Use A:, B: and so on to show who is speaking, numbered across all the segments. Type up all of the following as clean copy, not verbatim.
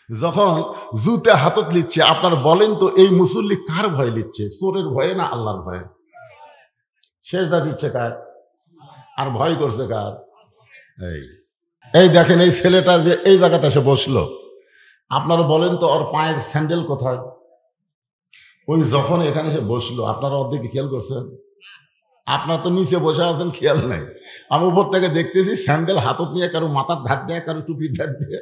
A: যখন জুতে হাতত লিচ্ছে, আপনার বলেন তো এই মুসল্লি কার ভয় লিচ্ছে? চোরের ভয়ে না আল্লাহর ভয়ে? সেজদা দিচ্ছে কার আর ভয় করছে কার? এই দেখেন এই ছেলেটা যে এই জায়গাতে এসে বসলো, আপনারা বলেন তো ওর পায়ের স্যান্ডেল কোথায়? ওই যখন এখানে এসে বসলো, আপনারা ওর দিকে খেয়াল করছেন? আপনার তো নিচে বসে আছেন, খেয়াল নাই। আমি উপর থেকে দেখতেছি স্যান্ডেল হাতত নিয়ে, কারো মাথার ধার দিয়ে, কারো টুপির ধার দিয়ে,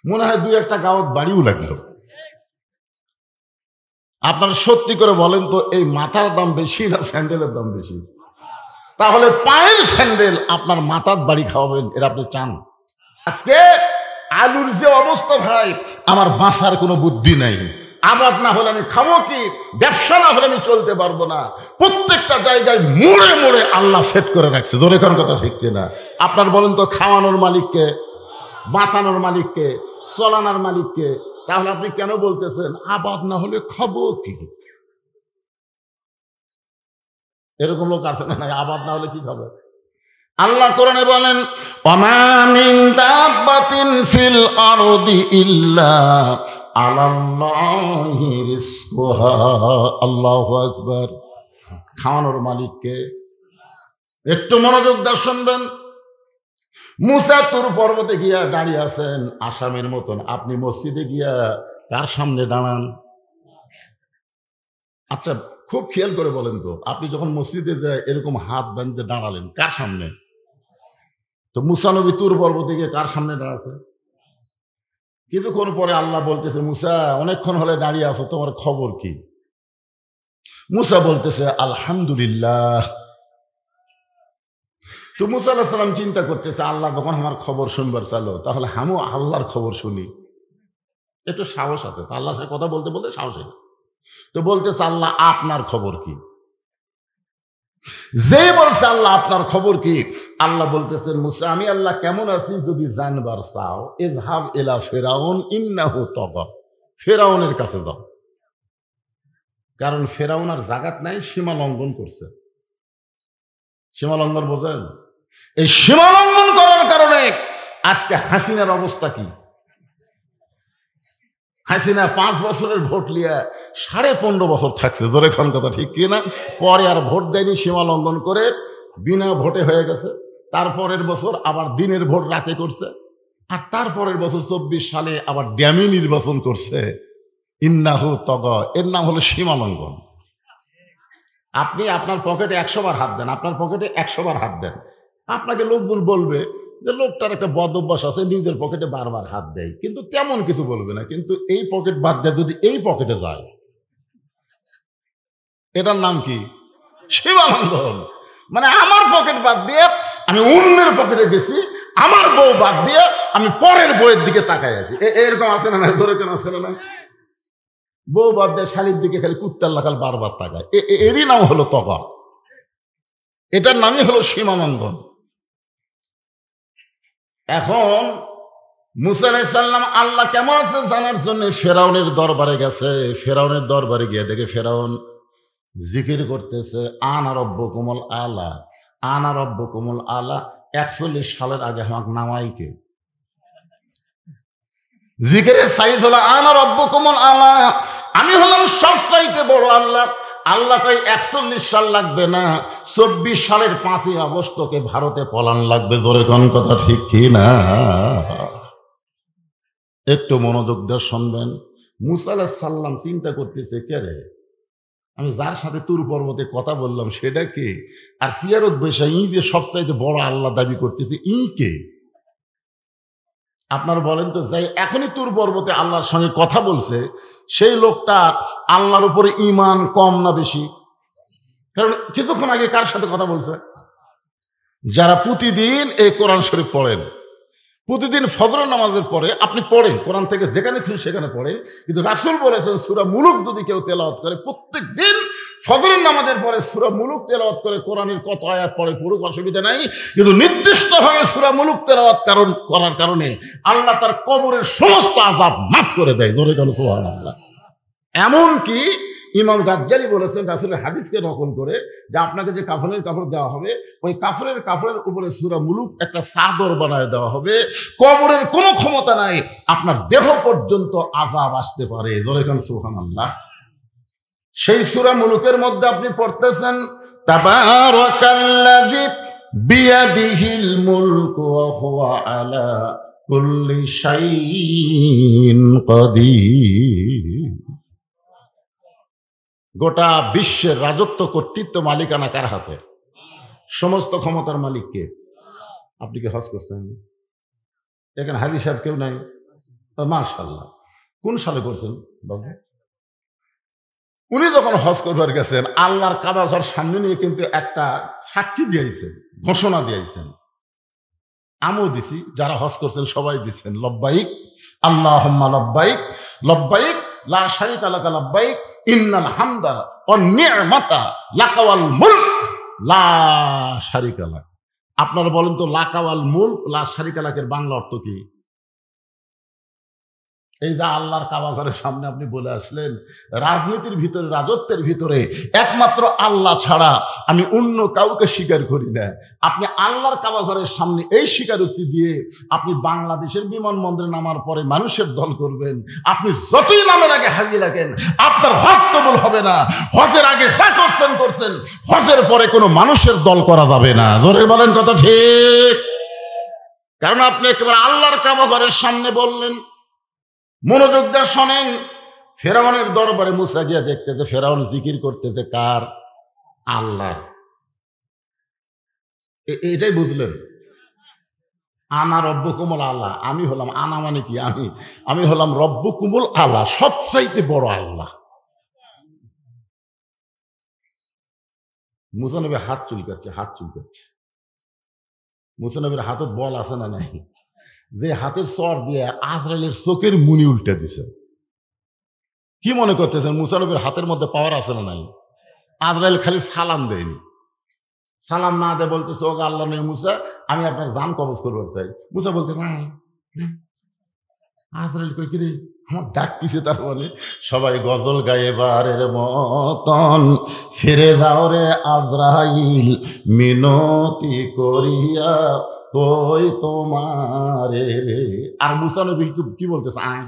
A: মনে হয় 2-1টা গাওয়াত বাড়িও লাগলো। আপনারা সত্যি করে বলেন তো এই মাথার দাম বেশি না স্যান্ডেলের দাম বেশি? তাহলে পায়ের স্যান্ডেল আপনার মাথার বাড়ি খাওয়াবেন, এটা আপনি চান? আজকে আলুর যে অবস্থা ভাই, আমার বাঁচার কোনো বুদ্ধি নাই। আবাদ না হলে আমি খাবো কি? ব্যবসা না হলে আমি চলতে পারবো না। প্রত্যেকটা জায়গায় মোড়ে মোড়ে আল্লাহ সেট করে রাখছে। ধরে কোন কথা ঠিক কিনা? আপনার বলেন তো খাওয়ানোর মালিককে, বাঁচানোর মালিককে, চলানোর মালিককে? তাহলে আপনি কেন বলতেছেন আবাদ না হলে খাবো কি? এরকম লোক আছে না? আবাদ না হলে কি খাবে? আল্লাহ কোরআনে বলেন ওয়ামা মিন দাব্বাতিন ফিল আরদি ইল্লা আলাল্লাহি রিজকুহা। আল্লাহু আকবার। খাওয়ানোর মালিককে। একটু মনোযোগ দিয়ে শুনবেন। মুসা তুর পর্বতে গিয়া দাঁড়িয়ে আছেন আসামের মতন, আপনি মসজিদে গিয়া কার সামনে দাঁড়ান? আচ্ছা খুব খেয়াল করে বলেন তো, আপনি যখন মসজিদে যায় এরকম হাত বাঁধতে দাঁড়ালেন কার সামনে? তো মুসা নবী তুর পর্বতে গিয়ে কার সামনে দাঁড়াছে? কিছুক্ষণ পরে আল্লাহ বলতেছে মুসা অনেকক্ষণ হলে দাঁড়িয়ে আছো, তোমার খবর কি? মুসা বলতেছে আলহামদুলিল্লাহ। তো মুসা আলাইহিস সালাম চিন্তা করতেছে আল্লাহ যখন আমার খবর শুনবার চালো, তাহলে আমিও আল্লাহর খবর শুনি। একটু সাহস আছে তো, আল্লাহর সাথে কথা বলতে বলতে সাহস আছে। তো বলতেছে আল্লাহ আপনার খবর কি? যে বলছে আল্লাহ আপনার খবর কি, আল্লাহ বলতেছেন মুসা আমি আল্লাহ কেমন আছি যদি জানবার চাও, ইযহাব ইলা ফিরাউন ইন্নাহু তাগা। ফিরাউনের কাছে যাও, কারণ ফিরাউন আর জাগাত নাই, সীমা লঙ্ঘন করছে। সীমা লঙ্ঘন বোঝেন? এই সীমা লঙ্ঘন করার কারণে আজকে হাসিনার অবস্থা কি? হাসিনা 5 বছরের ভোট লিয়া 15.5 বছর থাকছে। জোরে খান কথা ঠিক কিনা? পরে আর ভোট দেয়নি, সীমা লঙ্ঘন করে বিনা ভোটে হয়ে গেছে। তারপরের বছর আবার দিনের ভোট রাতে করছে, আর তারপরের বছর 24 সালে আবার ড্যামি নির্বাচন করছে। ইন্নাহু তাগা, এর নাম হলো সীমা লঙ্ঘন। আপনি আপনার পকেটে 100 বার হাত দেন, আপনার পকেটে 100 বার হাত দেন, আপনাকে লোকজন বলবে যে লোকটার একটা বদ অভ্যাস আছে, নিজের পকেটে বারবার হাত দেয়, কিন্তু তেমন কিছু বলবে না। কিন্তু এই পকেট বাদ দেয় যদি এই পকেটে যায়, এটার নাম কি? সীমা লঙ্ঘন। মানে আমার পকেট বাদ দিয়ে আমি অন্যের পকেটে গেছি, আমার বউ বাদ দিয়ে আমি পরের বউয়ের দিকে তাকাই আছি। এরকম আছে না? ধরে কেন আছে না? বউ বাদ দিয়ে শালির দিকে খালি কুত্তার লাগাল বারবার তাকায়, এরই নাম হলো তগা। এটার নামই হলো সীমা লঙ্ঘন। এখন মুসা আলাইহিস সালাম আল্লাহ কেমন আছে জানার জন্য ফেরাউনের দরবারে গেছে। ফেরাউনের দরবারে গিয়ে দেখে ফেরাউন জিকির করতেছে আনা রব্বুকুমুল আলা, আনা রব্বুকুমুল আলা। 41 সালের আগে আমাকে নামাইকে জিকিরের সাইজ হলো আনা রব্বুকুমুল আলা, আমি হলাম সবচাইতে বড় আল্লাহ। আল্লাহ কই 41 সাল লাগবে না, 24 সালের 5ই আগস্ট তোকে ভারতে পলান লাগবে। জোরে কোন কথা ঠিক কি না? একটু মনোযোগ দিয়ে শুনবেন। মুসা আলাইহিস সালাম চিন্তা করতেছে কে রে, আমি যার সাথে তুর পর্বতে কথা বললাম সেটা কে? আর সিয়ারত বৈশা ই যে সবচাইতে বড় আল্লাহ দাবি করতেছে, ই কে? আপনারা বলেন তো, যাই এখনই তুর পর্বতে আল্লাহর সঙ্গে কথা বলছে সেই লোকটা আল্লাহর উপরে ঈমান কম না বেশি? কারণ কিছুক্ষণ আগে কার সাথে কথা বলছে? যারা প্রতিদিন এই কোরআন শরীফ পড়েন, প্রতিদিন ফজরের নামাজের পরে আপনি পড়েন, কোরআন থেকে যেখানে খুশি সেখানে পড়েন, কিন্তু রাসূল বলেছেন সূরা মুলুক যদি কেউ তেলাওয়াত করে, প্রত্যেক দিন ফজরের নামাজের পরে সূরা মুলুক তেলাওয়াত করে, কোরআনের কত আয়াত পড়ে পড়ুক, অসুবিধা নাই, কিন্তু নির্দিষ্টভাবে সূরা মুলুক তেলাওয়াত করার কারণে আল্লাহ তার কবরের সমস্ত আযাব মাফ করে দেয়। জোরে বলো সুবহানাল্লাহ। এমনকি ইমাম গাজ্জালি বলেছেন রাসূলের হাদিসকে নকল করে যে আপনাকে যে কাফনের কাপড় দেওয়া হবে ওই কাপড়ের উপরে সূরা মুলুক একটা চাদর বানায় দেওয়া হবে। কবরের কোনো ক্ষমতা নাই, আপনার দেহ পর্যন্ত আযাব আসতে পারে। জোরে কান সুবহানাল্লাহ। সেই সূরা মুলুকের মধ্যে আপনি পড়তেছেন তাবারাকাল্লাযী বিয়াদিহিল মুলকু ওয়া হুয়া আলা কুল্লি শাইইন কাদির। গোটা বিশ্বের রাজত্ব কর্তৃত্ব মালিকানা কার হাতে? সমস্ত ক্ষমতার মালিক কে? আপনি কি হজ করছেন? এখানে হাজী সাহেব কেউ নাই? মাশাআল্লাহ। কোন সালে করছেন বাবু? উনি যখন হজ করবার গেছেন আল্লাহর কাবা ঘর সামনে নিয়ে কিন্তু একটা সাক্ষী দিয়েছেন, ঘোষণা দিয়েছেন। আমিও দিছি, যারা হজ করছেন সবাই দিচ্ছেন, লব্বাইক আল্লাহুম্মা লব্বাইক লব্বাইক লা শারীকা লাকা লব্বাইক ইন্নাল হামদা ওয়ান নি'মাতা লাকা ওয়াল মুলক লা শারীকা লাক। আপনারা বলেন তো লাকা ওয়াল মুলক লা শারীকা লাকের বাংলা অর্থ কি? এই যে আল্লাহর কাবা ঘরের সামনে আপনি বলে আসলেন, রাজনীতির ভিতরে, রাজত্বের ভিতরে একমাত্র আল্লাহ ছাড়া আমি অন্য কাউকে স্বীকার করি না। আপনি আল্লাহর কাবা ঘরের সামনে এই স্বীকারোক্তি দিয়ে আপনি বাংলাদেশের বিমানবন্দরে নামার পরে মানুষের দল করবেন, আপনি যতই নামের আগে হাজি লাগেন আপনার হজ কবুল হবে না। হজের আগে যা করছেন, হজের পরে কোনো মানুষের দল করা যাবে না। জোরে বলেন কথা ঠিক? কারণ আপনি একেবারে আল্লাহর কাবা ঘরের সামনে বললেন। মনোযোগ দিয়ে শোনেন, ফেরাউনের দরবারে মুসা গিয়া দেখতেছে ফেরাউন জিকির করতেছে কার? আল্লাহ। এটাই বুঝলেন? আনা রব্বুকুমুল আল্লাহ। আমি হলাম, আনা মানে কি? আমি হলাম রব্বুকুমুল আল্লাহ, সবচাইতে বড় আল্লাহ। মুসা নবী হাত চুলকাচ্ছে। মুসা নবীর হাতত বল আছে না নাই? যে হাতের চর দিয়ে আজরাইলের চোখের মুনি উল্টে দিছে। কি মনে করতেছেন মুসা নবীর হাতের মধ্যে পাওয়ার আছে না নাই? আজরাইল খালি সালাম দেয়নি, সালাম না দেয় বলতেছে ও আল্লাহ নবী মুসা আমি আপনার জান কবজ করবার চাই। মুসা বলতে না, আজরাইল কই কি রে আমার ডাকতেছে, তার মানে সবাই গজল গায়ে বারের মতন ফিরে যাও রে আজরাইল মিনতি করিয়া কই তোমারে। আর মুসা নবী কি বলতেছে? আয়।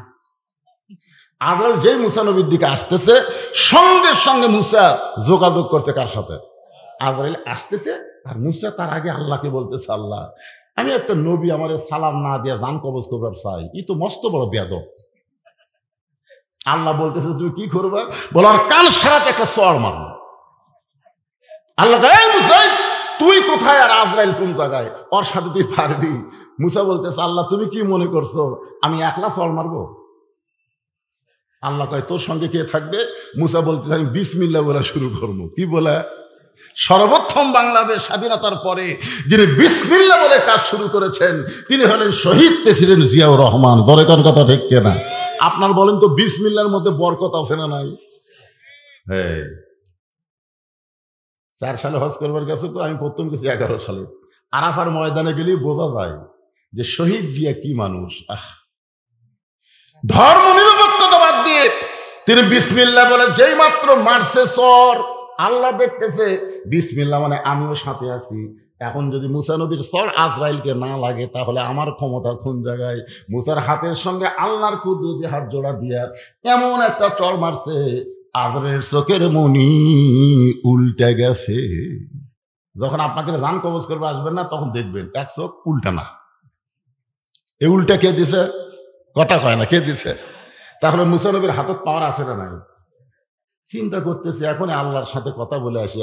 A: আজরাইল যেই মুসা নবীর দিকে আসতেছে সঙ্গে সঙ্গে মুসা যোগাযোগ করছে কার সাথে? আজরাইল আসতেছে আর মুসা তার আগে আল্লাহকে বলতেছে আল্লাহ আমি একটা নবী আমারে সালাম না দিয়ে জান কবজ করবার চাই। ই তো মস্ত বড় বেয়াদব। আল্লাহ বলতেছে তুমি কি করবা? বলার কান সারাতে একটা চড় মারলো। আল্লাহ মুসা তুই কোথায় আর আজরাইল কোন জায়গায়? ওর সাথে তুই পারবি? মুসা বলতেছে আল্লাহ তুমি কি মনে করছো আমি একলা চড় মারবো? আল্লাহ কয় তোর সঙ্গে কে থাকবে? মুসা বলতেছে আমি বিসমিল্লাহ বলে শুরু করবো। কি বলে? সর্বপ্রথম বাংলাদেশ স্বাধীনতার পরে যিনি বিসমিল্লাহ বলে কাজ শুরু করেছেন তিনি হলেন শহীদ প্রেসিডেন্ট জিয়াউর রহমান। দরকার কথা ঠিক কিনা? আপনার বলেন তো বিসমিল্লাহর মধ্যে বরকত আছে না নাই? হ্যাঁ, 4 সালে হজ করবার গেছে তো, আমি প্রথম গেছি 11 সালে। আরাফার ময়দানে গেলেই বোঝা যায় যে শহীদ জিয়া কি মানুষ। ধর্ম নিরপেক্ষতা বাদ দিয়ে তিনি বিসমিল্লাহ বলে যেই মাত্র মারছে চর, আল্লাহ দেখতেছে বিসমিল্লাহ মানে আমিও সাথে আছি। এখন যদি মুসা নবীর চর আজরাইলকে না লাগে তাহলে আমার ক্ষমতা কোন জায়গায়? মুসার হাতের সঙ্গে আল্লাহর কুদরতি হাত জোড়া দিয়া এমন একটা চর মারছে আজরাইলের চোখের মনি উল্টে গেছে। যখন আপনাকে জান কবজ করবে আসবেন না তখন দেখবেন এক চোখ উল্টা না। এই উল্টা কে দিছে? কথা কয় না, কে দিছে? তাহলে মুসা নবীর হাতত পাওয়ার আছে না নাই? চিন্তা করতেছি এখন আল্লাহর সাথে কথা বলে আসি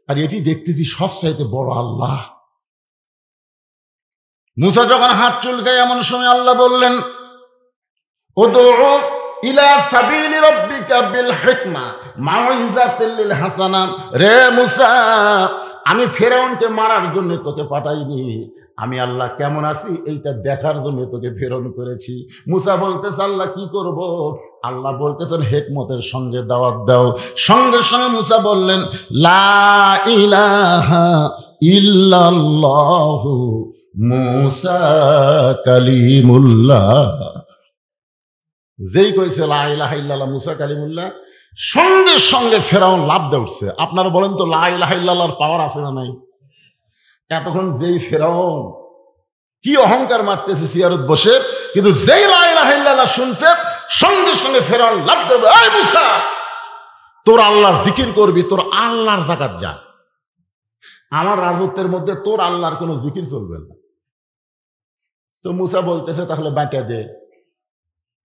A: আর এটি দেখতেছি সবচাইতে বড় আল্লাহ। মুসা যখন হাত চুলকায় এমন সময় আল্লাহ বললেন উদউ ইলা সাবিলি রাব্বিকা বিল হিকমা মাউইযাতিল লিল হাসানা। রে মুসা আমি ফেরাউনকে মারার জন্য তোকে পাঠাইনি, আমি আল্লাহ কেমন আছি এইটা দেখার জন্য তোকে প্রেরণ করেছি। মুসা বলতেছে আল্লাহ কি করব? আল্লাহ বলতেছেন হিকমতের সঙ্গে দাওয়াত দাও। সঙ্গে সঙ্গে মুসা বললেন লা ইলাহা ইল্লাল্লাহু মুসা কালিমুল্লাহ। যেই কইছে লা ইলাহা ইল্লাল্লাহ মুসা কালিমুল্লাহ, সঙ্গে সঙ্গে ফেরাউন লাভ দিয়ে উঠছে। আপনারা বলেন তো লা ইলাহা ইল্লাল্লাহর পাওয়ার আছে না নাই? এতক্ষণ যেই ফেরাউন কি অহংকার মারতেছে সিয়ারত বসে, কিন্তু যেই লা ইলাহা ইল্লাল্লাহ শুনছে সঙ্গে সঙ্গে ফেরাউন লাভ দেবে, এই মুসা তোর আল্লাহর জিকির করবি, তোর আল্লাহর যাকাত যা, আমার রাজত্বের মধ্যে তোর আল্লাহর কোনো জিকির চলবে না। তো মুসা বলতেছে তাহলে বাঁটা দে,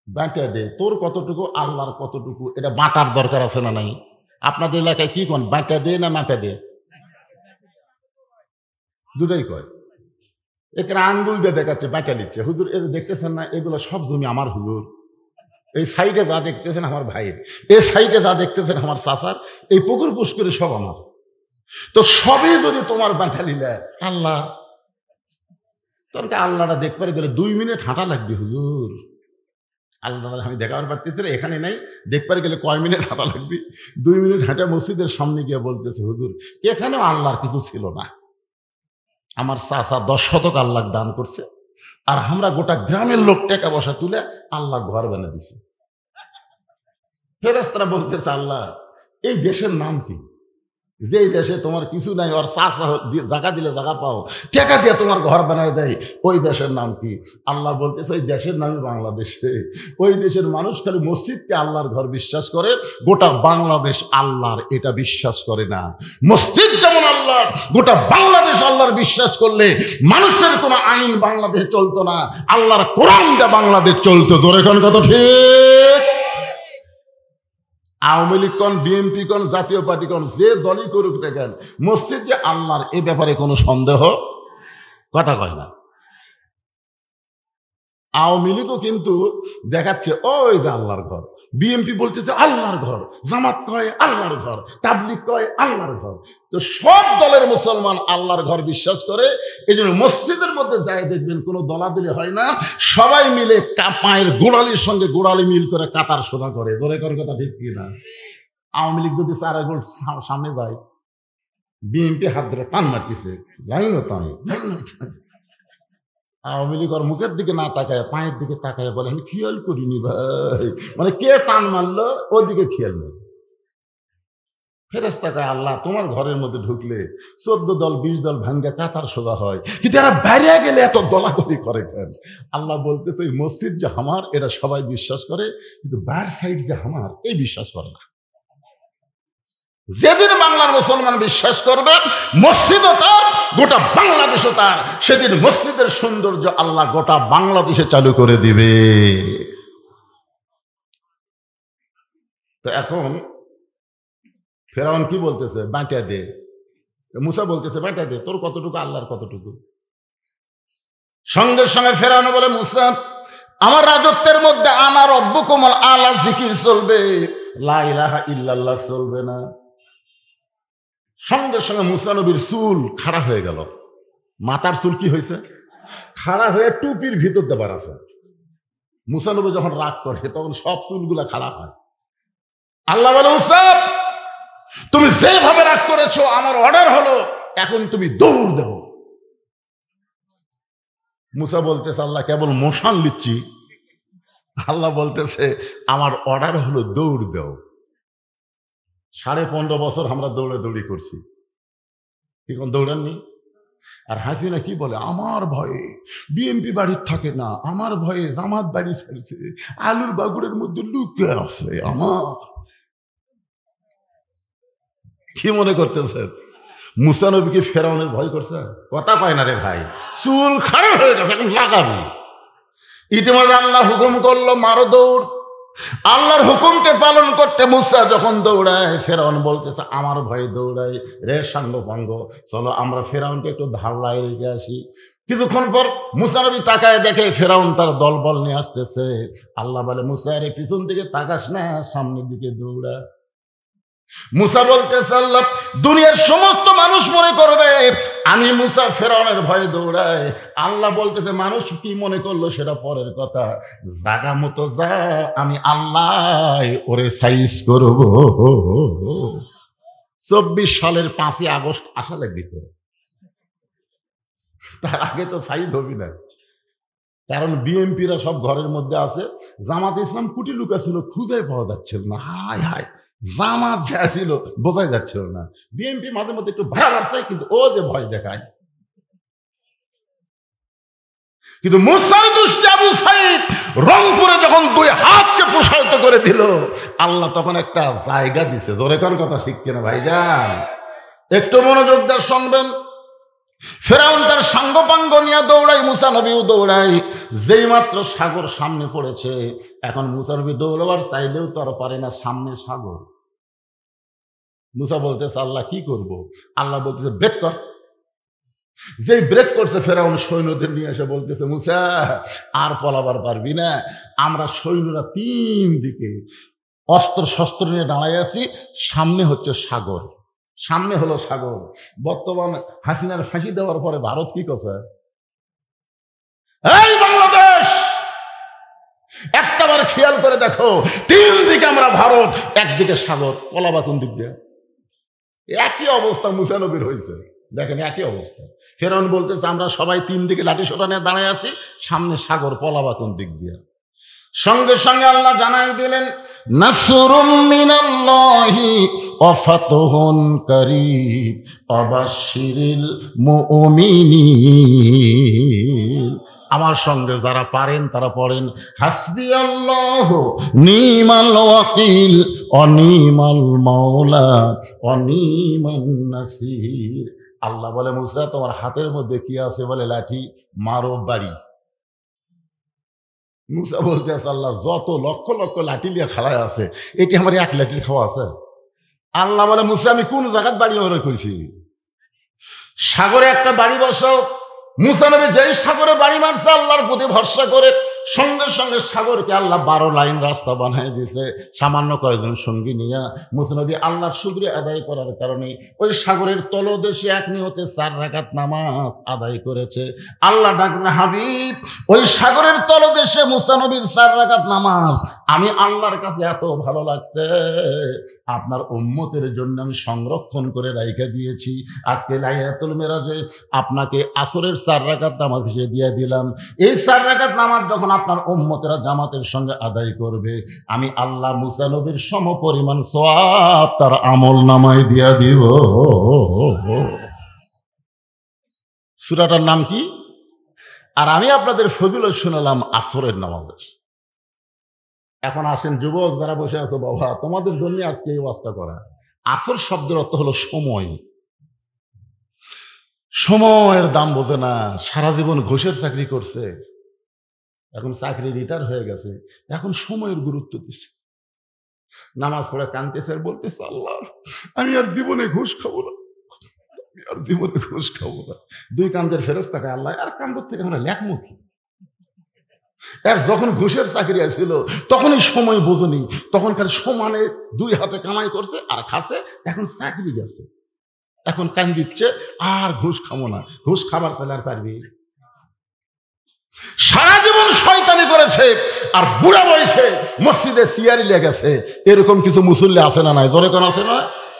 A: বাঁটা দে, তোর কতটুকু আল্লাহর কতটুকু এটা বাঁটার দরকার আছে না নাই? আপনাদের এলাকায় কি কোন, বাঁটা দে না মাপা দে? দুটাই কয়। এখানে আঙ্গুল দিয়ে দেখাচ্ছে বাঁটা দিচ্ছে। হুজুর এর দেখতেছেন না, এগুলো সব জমি আমার হুজুর। এই সাইডে যা দেখতেছেন আমার ভাইয়ের, এই সাইডে যা দেখতেছেন আমার চাচার, এই পুকুর পুষ্করে সব আমার। তো সবই যদি তোমার বাঁটা নিলে আল্লাহ, তোরকে আল্লাহটা দেখবার গেলে 2 মিনিট হাঁটা লাগবে হুজুর। আল্লাহটা আমি দেখাবার পারতেছি না, এখানে নাই, দেখবার গেলে কয় মিনিট হাঁটা লাগবে? 2 মিনিট হাঁটা মসজিদের সামনে গিয়ে বলতেছে হুজুর এখানেও আল্লাহর কিছু ছিল না, আমার চাচা 10 শতক আল্লাহ দান করছে, আর আমরা গোটা গ্রামের লোক টাকা পয়সা তুলে আল্লাহ ঘর বানিয়ে দিছি। ফেরেশতারা বলতেছে আল্লাহ এই দেশের নাম কি? যেই দেশে তোমার কিছু নাই, আর চাচা জায়গা দিলে জায়গা পাও, টাকা দিয়ে তোমার ঘর বানায় দেয়, ওই দেশের নাম কি? আল্লাহ বলতেছে ওই দেশের নামই বাংলাদেশে। ওই দেশের মানুষ খালি মসজিদকে আল্লাহর ঘর বিশ্বাস করে, গোটা বাংলাদেশ আল্লাহর এটা বিশ্বাস করে না। মসজিদ যেমন আল্লাহর, গোটা বাংলাদেশ আল্লাহর বিশ্বাস করলে মানুষের কোনো আইন বাংলাদেশে চলতো না, আল্লাহর কোরআনটা বাংলাদেশ চলতো। জোরে কোন কথা ঠিক? আওয়ামী লীগ কোন, বিএনপি কোন, জাতীয় পার্টি কোন, যে দলই করুক দেখেন, মসজিদ যে আল্লাহর এ ব্যাপারে কোনো সন্দেহ কথা কয় না। আওয়ামী লীগও কিন্তু দেখাচ্ছে ওই যে আল্লাহর ঘর, বিএনপি বলতেছে আল্লাহর ঘর, জামাত কয় আল্লাহর ঘর, তাবলিগ কয় আল্লাহর ঘর। তো সব দলের মুসলমান আল্লাহর ঘর বিশ্বাস করে, এই জন্য মসজিদের মধ্যে যাই দেখবেন কোনো দলাদলি হয় না, সবাই মিলে পায়ের গোড়ালির সঙ্গে গোড়ালি মিল করে কাতার সোজা করে। ধরে করার কথা ঠিক কিনা? আওয়ামী লীগ যদি 4 গোল সামনে যায়, বিএনপি হাত ধরে টান মারতেছে, যাই না তাই আওয়ামী লীগ ওর মুখের দিকে না তাকায় পায়ের দিকে তাকায় বলে আমি খেয়াল করিনি ভাই, মানে কে টান মারলো ওদিকে খেয়াল নেই। ফেরেশতা কয় আল্লাহ তোমার ঘরের মধ্যে ঢুকলে 14 দল 20 দল ভাঙ্গা কাতার সোজা হয়, কিন্তু এরা বাইরে গেলে এত দলাদলি করে কেন? আল্লাহ বলতেছে মসজিদ যে আমার এরা সবাই বিশ্বাস করে, কিন্তু বাইর সাইড যে আমার এই বিশ্বাস করে না। যেদিন বাংলার মুসলমান বিশ্বাস করবে মসজিদও তার, গোটা বাংলাদেশও তার, সেদিন মসজিদের সৌন্দর্য আল্লাহ গোটা বাংলাদেশে চালু করে দিবে। তো এখন ফেরাউন কি বলতেছে? বাঁটা দে। মুসা বলতেছে বাঁটা দে, তোর কতটুকু আল্লাহর কতটুকু। সঙ্গে সঙ্গে ফেরাউন বলে মুসা আমার রাজত্বের মধ্যে আনা রব্বুকুম আলা জিকির চলবে, লা ইলাহা ইল্লাল্লাহ চলবে না। সঙ্গে সঙ্গে মুসা নবীর চুল খাড়া হয়ে গেল। মাথার চুল কি হয়েছে? খাড়া হয়ে টুপির ভিতর দেবার আছে। মুসা নবী যখন রাগ করে তখন সব চুলগুলা খাড়া হয়। আল্লাহ বলে মুসা তুমি যেভাবে রাগ করেছো আমার অর্ডার হলো এখন তুমি দৌড় দাও। মুসা বলতেছে আল্লাহ কেবল মোশান দিচ্ছি। আল্লাহ বলতেছে আমার অর্ডার হলো দৌড় দাও। 15.5 বছর আমরা দৌড়াদৌড়ি করছি, এখন দৌড়াননি। আর হাসিনা কি বলে আমার ভয়ে বিএনপি বাড়ির থাকে না, আমার ভয়ে জামাত বাড়ি ছাড়ছে, আলুর বাগুড়ের মধ্যে লুকে আছে। আমার কি মনে করতেছে মুসা নবীকে ফেরাউনের ভয় করছে? কথা পায় না রে ভাই, চুল খারাপ হয়ে গেছে এখন লাগাবি। ইতিমধ্যে আল্লাহ হুকুম করলো মারো দৌড়। আল্লাহর হুকুমকে পালন করতে মুসা যখন দৌড়ায় ফেরাউন বলতেছে আমার ভয়ে দৌড়ায় রে সাঙ্গ পাঙ্গ, চলো আমরা ফেরাউনকে একটু ধাওড়ায় রেখে আসি। কিছুক্ষণ পর মুসা নবী তাকায় দেখে ফেরাউন তার দলবল নিয়ে আসতেছে। আল্লাহ বলে মুসা রে পিছন দিকে তাকাস না, সামনের দিকে দৌড়া। মুসা বলতেছে আল্লাহ দুনিয়ার সমস্ত মানুষ মনে করবে আমি মুসা ফেরাউনের ভয়ে দৌড়াই। আল্লাহ বলতেছে মানুষ কি মনে করলো সেটা পরের কথা, জাগা মতো যা, আমি আল্লাহ ওরে সাইজ করব। 24 সালের 5ই আগস্ট আসা লাগবে তো, তার আগে তো সাইজ হবি না। কারণ বিএনপিরা সব ঘরের মধ্যে আছে, জামাত ইসলাম কুটি লুকা ছিল, খুঁজে পাওয়া যাচ্ছিল না। হায় হায়, জামাত যা ছিল বোঝাই যাচ্ছিল না। বিএনপি মাঝে মধ্যে একটু ভাড়া বাড়ছে, কিন্তু ও যে ভয় দেখায়। কিন্তু মুসার দুষ্টি আবু সাইদ রংপুরে যখন দুই হাতকে প্রসারিত করে দিল, আল্লাহ তখন একটা জায়গা দিছে। জোরে কোন কথা ঠিক কিনা ভাইজান? একটু মনোযোগ দিয়ে শুনবেন। ফেরাউন তার সাঙ্গপাঙ্গ নিয়ে দৌড়াই, মুসা নবীও দৌড়াই। যেই মাত্র সাগর সামনে পড়েছে, এখন মুসা নবী দৌড়াবার চাইলেও তো আর পারে না, সামনে সাগর। মুসা বলতেছে আল্লাহ কি করব? আল্লাহ বলতেছে ব্রেক কর। যেই ব্রেক করছে, ফেরাউন সৈন্যদের নিয়ে এসে বলতেছে মুসা আর পলাবার পারবি না, আমরা সৈন্যরা তিন দিকে অস্ত্র শস্ত্র নিয়ে দাঁড়াই আছি, সামনে হচ্ছে সাগর, সামনে হলো সাগর। বর্তমান হাসিনার ফাঁসি দেওয়ার পরে ভারত কি করছে? এই বাংলাদেশ, একটাবার খেয়াল করে দেখো, তিন দিকে আমরা ভারত, একদিকে সাগর, পলাবা কোন দিক দিয়ে? একই অবস্থা মুসা নবীর হয়েছে, দেখেন একই অবস্থা। ফেরাউন বলতেছে আমরা সবাই তিন দিকে লাঠি সোটা নিয়ে দাঁড়ায় আছি, সামনে সাগর, পলাবা কোন দিক দিয়ে? সঙ্গে সঙ্গে আল্লাহ জানাই দিলেন নাসরুম মিনাল্লাহি ওয়া ফাতহুন কারীব ওয়াবাশশিরিল মুমিনিন। আমার সঙ্গে যারা পারেন তারা পড়েন হাসবিয়াল্লাহু নিমাল ওয়াকিল ওয়া নিমাল মাওলা ওয়া নিমান নাসির। আল্লাহ বলে মুসা তোমার হাতের মধ্যে কি আছে? বলে লাঠি, মারো বাড়ি। মুসা বলতে আছে আল্লাহ যত লক্ষ লক্ষ লাঠি নিয়ে খাড়ায় আছে, এটি আমার এক লাঠির খাওয়া আছে? আল্লাহ বলে মুসা আমি কোন জায়গায় বাড়ি ওরে কইছি? সাগরে একটা বাড়ি বসাও। মুসা নবী যেই সাগরে বাড়ি মারছে আল্লাহর প্রতি ভরসা করে, সঙ্গে সঙ্গে সাগরকে আল্লাহ 12 লাইন রাস্তা বানায় দিয়েছে, সামান্য কয়েকজন সঙ্গী নিয়ে। মুসা নবী আল্লাহর শুকরিয়া আদায় করার কারণে ওই সাগরের তলদেশে এক নিয়তে 4 রাকাত নামাজ আদায় করেছে। আল্লাহ ডাকনা হাবিব, ওই সাগরের তলদেশে মুসা নবীর 4 রাকাত নামাজ আমি আল্লাহর কাছে এত ভালো লাগছে, আপনার উম্মতের জন্য আমি সংরক্ষণ করে রাইখা দিয়েছি। আজকে লাইলাতুল মেরাজে আপনাকে আসরের 4 রাকাত নামাজ হিসেবে দিয়ে দিলাম। এই 4 রাকাত নামাজ যখন আপনার উম্মতেরা জামাতের সঙ্গে আদায় করবে, আমি আল্লাহ মুসা নবীর সম পরিমাণ সওয়াব তার আমল নামায় দিয়া দিব। সূরাটার নাম কি? আর আমি আপনাদের ফজিলত শুনালাম আসরের নামাজের। এখন আসেন যুবক যারা বসে আছো, বাবা তোমাদের জন্য আজকে এই ওয়াজটা করা। আসর শব্দের অর্থ হলো সময়। সময়ের দাম বোঝে না, সারা জীবন ঘুষের চাকরি করছে, এখন চাকরি রিটায়ার হয়ে গেছে, এখন সময়ের গুরুত্ব দিচ্ছে। নামাজ পড়ে কাঁদতেছে আর বলতেছে আল্লাহ আমি আর জীবনে ঘুষ খাবো না, আমি আর জীবনে ঘুষ খাবো না। 2 কান্দের ফেরেশতা আল্লাহ আর কান্দর থেকে আমরা লেখমুখী। আর যখন ঘুষের চাকরি ছিল তখনই সময় বোঝেনি, তখনকার সমানে 2 হাতে কামাই করছে আর খাচ্ছে, এখন চাকরি গেছে, এখন কান দিচ্ছে আর ঘুষ খাবো না। ঘুষ খাবার ফেলে আর পারবি? সারা জীবন শয়তানি করেছে আর বুড়া বয়সে মসজিদে সিয়ারি লেগেছে, এরকম কিছু মুসল্লি আছে না নাই? জোরে কোন আছে না?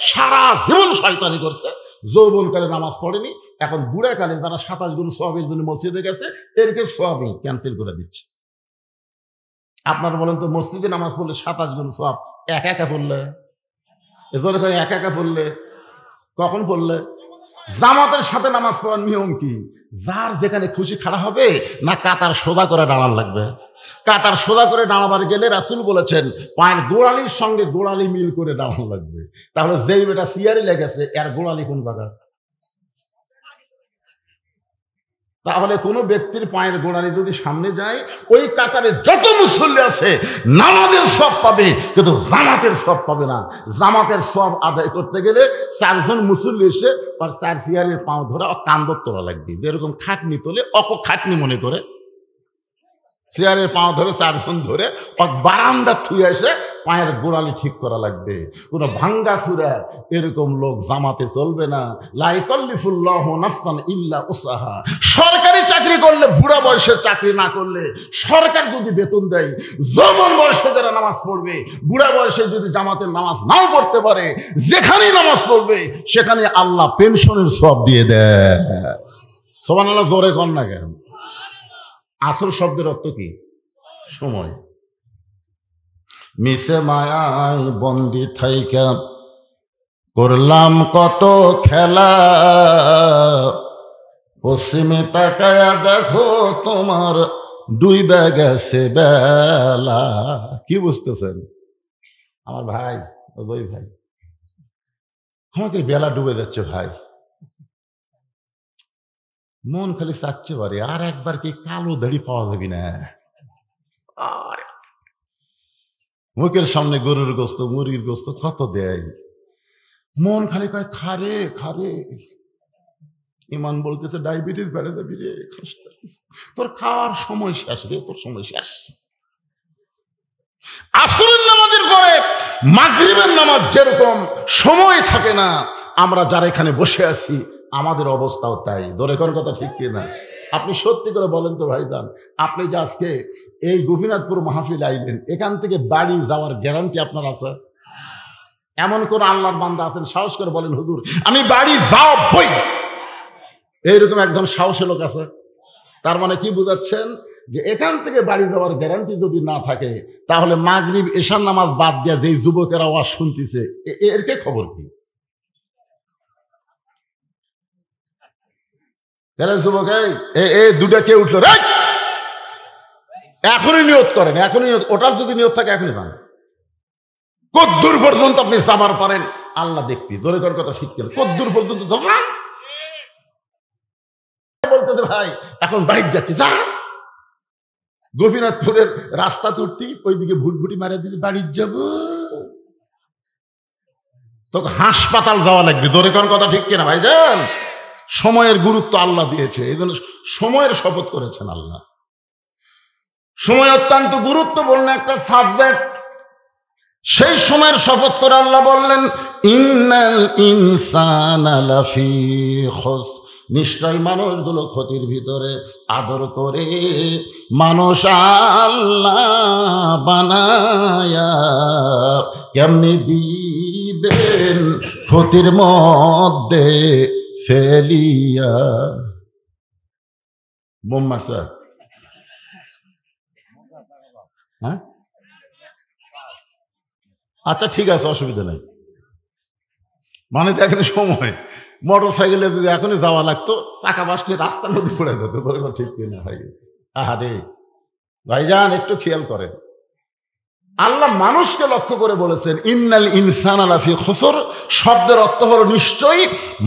A: সারা জীবন শয়তানি করছে, যৌবনকালে নামাজ পড়েনি, এখন বুড়াকালে যারা 27 গুণ সওয়াবের জন্য মসজিদে গেছে, এরকে সওয়াবই ক্যান্সেল করে দিচ্ছে। আপনারা বলেন তো মসজিদে নামাজ পড়লে 27 গুণ সওয়াব একা একা পড়লে, জোরে করে একা একা পড়লে কখন পড়লে? জামাতের সাথে নামাজ পড়ার নিয়ম কি? যার যেখানে খুশি খাড়া হবে না, কাতার সোজা করে দাঁড়ান লাগবে। কাতার সোজা করে দাঁড়াবার গেলে রাসূল বলেছেন পায়ের গোড়ালির সঙ্গে গোড়ালি মিল করে দাঁড়ানো লাগবে। তাহলে যেই বেটা সিয়ারি লেগেছে এর গোড়ালি কোন জায়গা? তাহলে কোনো ব্যক্তির পায়ের গোড়ালি যদি সামনে যায়, ওই কাতারে যত মুসল্লি আছে নামাজের সব পাবে, কিন্তু জামাতের সব পাবে না। জামাতের সব আদায় করতে গেলে 4 জন মুসল্লি এসে আর 4 সিয়ারের পাও ধরে কান্দর তোলা লাগবে। যেরকম খাটনি তোলে খাটনি মনে করে চেয়ারের পাও ধরে 4 জন ধরে বারান্দা থুয়ে এসে পায়ের গোড়ালি ঠিক করা লাগবে। কোনো ভাঙ্গা সুরা এরকম লোক জামাতে চলবে না। লা ইয়াকাল্লিফুল্লাহু নাফসান ইল্লা উসআহা। সরকারি চাকরি করলে, বুড়া বয়সে চাকরি না করলে, সরকার যদি বেতন দেয়, যৌবন বয়সে যারা নামাজ পড়বে, বুড়া বয়সে যদি জামাতের নামাজ নাও পড়তে পারে, যেখানেই নামাজ পড়বে সেখানে আল্লাহ পেনশনের সওয়াব দিয়ে দেয়। সুবহানাল্লাহ, জোরে কর না কেন? আসর শব্দের অর্থ কি? সময়। মিশে মায়ায় বন্দি থাইকা করলাম কত খেলা, পশ্চিমে তাকায়া দেখো তোমার ডুইবা গেছে বেলা। কি বুঝতেছেন আমার ভাই, ওই ভাই, আমাকে বেলা ডুবে যাচ্ছে ভাই, মন খালি চাচ্ছে পারে আর একবার কি কালো দাড়ি পাওয়া যাবে না। মুখের সামনে গরুর গোস্ত মুরগির গোস্ত কত দেয়, মন খালি কয় খারে খারে। ইমান বলতেছে ডায়াবেটিস বেড়ে যাবি রে, তোর খাওয়ার সময় শেষ রে, তোর সময় শেষ। আসরের নামাজের পরে মাগরিবের নামাজ যেরকম সময় থাকে না, আমরা যারা এখানে বসে আছি আমাদের অবস্থাও তাই। ধরে কোন কথা ঠিক কিনা? আপনি সত্যি করে বলেন তো ভাইজান, আপনি যে আজকে এই গোপীনাথপুর মাহফিল আইলেন, এখান থেকে বাড়ি যাওয়ার গ্যারান্টি আপনার আছে? এমন কোন আল্লাহর বান্দা আছেন সাহস করে বলেন হুজুর আমি বাড়ি যাবই, এইরকম একজন সাহসী লোক আছে? তার মানে কি বুঝাচ্ছেন? যে এখান থেকে বাড়ি যাওয়ার গ্যারান্টি যদি না থাকে, তাহলে মাগরিব এশার নামাজ বাদ দিয়া যেই যুবকেরা ওয়াজ শুনতেছে এর কে খবর কি? যুবক এই দুটা কে উঠলো রে, এখনই নিয়ত করেন, এখনই ওটার যদি নিয়ত থাকে এখনই যান। কদ্দূর পর্যন্ত আপনি যাবার পারেন আল্লাহ দেখবি। জোরে কর কথা ঠিক করে, কদ্দূর পর্যন্ত বলতেছে ভাই এখন বাড়িতে যাচ্ছে, যা গোপীনাথপুরের রাস্তা তুলতি ওইদিকে ভুটভুটি মারা দিতে বাড়ির যাব, তোকে হাসপাতাল যাওয়া লাগবে। জোরে কর কথা ঠিক কিনা ভাইজান? সময়ের গুরুত্ব আল্লাহ দিয়েছে, এই জন্য সময়ের শপথ করেছেন আল্লাহ। সময় অত্যন্ত গুরুত্বপূর্ণ একটা সাবজেক্ট। সেই সময়ের শপথ করে আল্লাহ বললেন ইন্নাল ইনসানা লাফি খুসর, নিশ্চয় মানুষগুলো ক্ষতির ভিতরে। আদর করে মানুষ আল্লাহ বানায়া কেমনি দিবেন ক্ষতির মধ্যে ফেলিয়া। বোম মারছে? হ্যাঁ আচ্ছা ঠিক আছে, অসুবিধা নাই। মানে দেখেন সময়, মোটর সাইকেলে যদি এখনই যাওয়া লাগতো চাকা বাসলে রাস্তার মধ্যে পড়ে যেত। ধরে ঠিক কিনা ভাই? আহারে ভাইজান একটু খেয়াল করেন, আল্লাহ মানুষকে লক্ষ্য করে বলেছেন ইন্নাল ইনসানা লাফি খুসর, শব্দের অর্থ হলো নিশ্চয়ই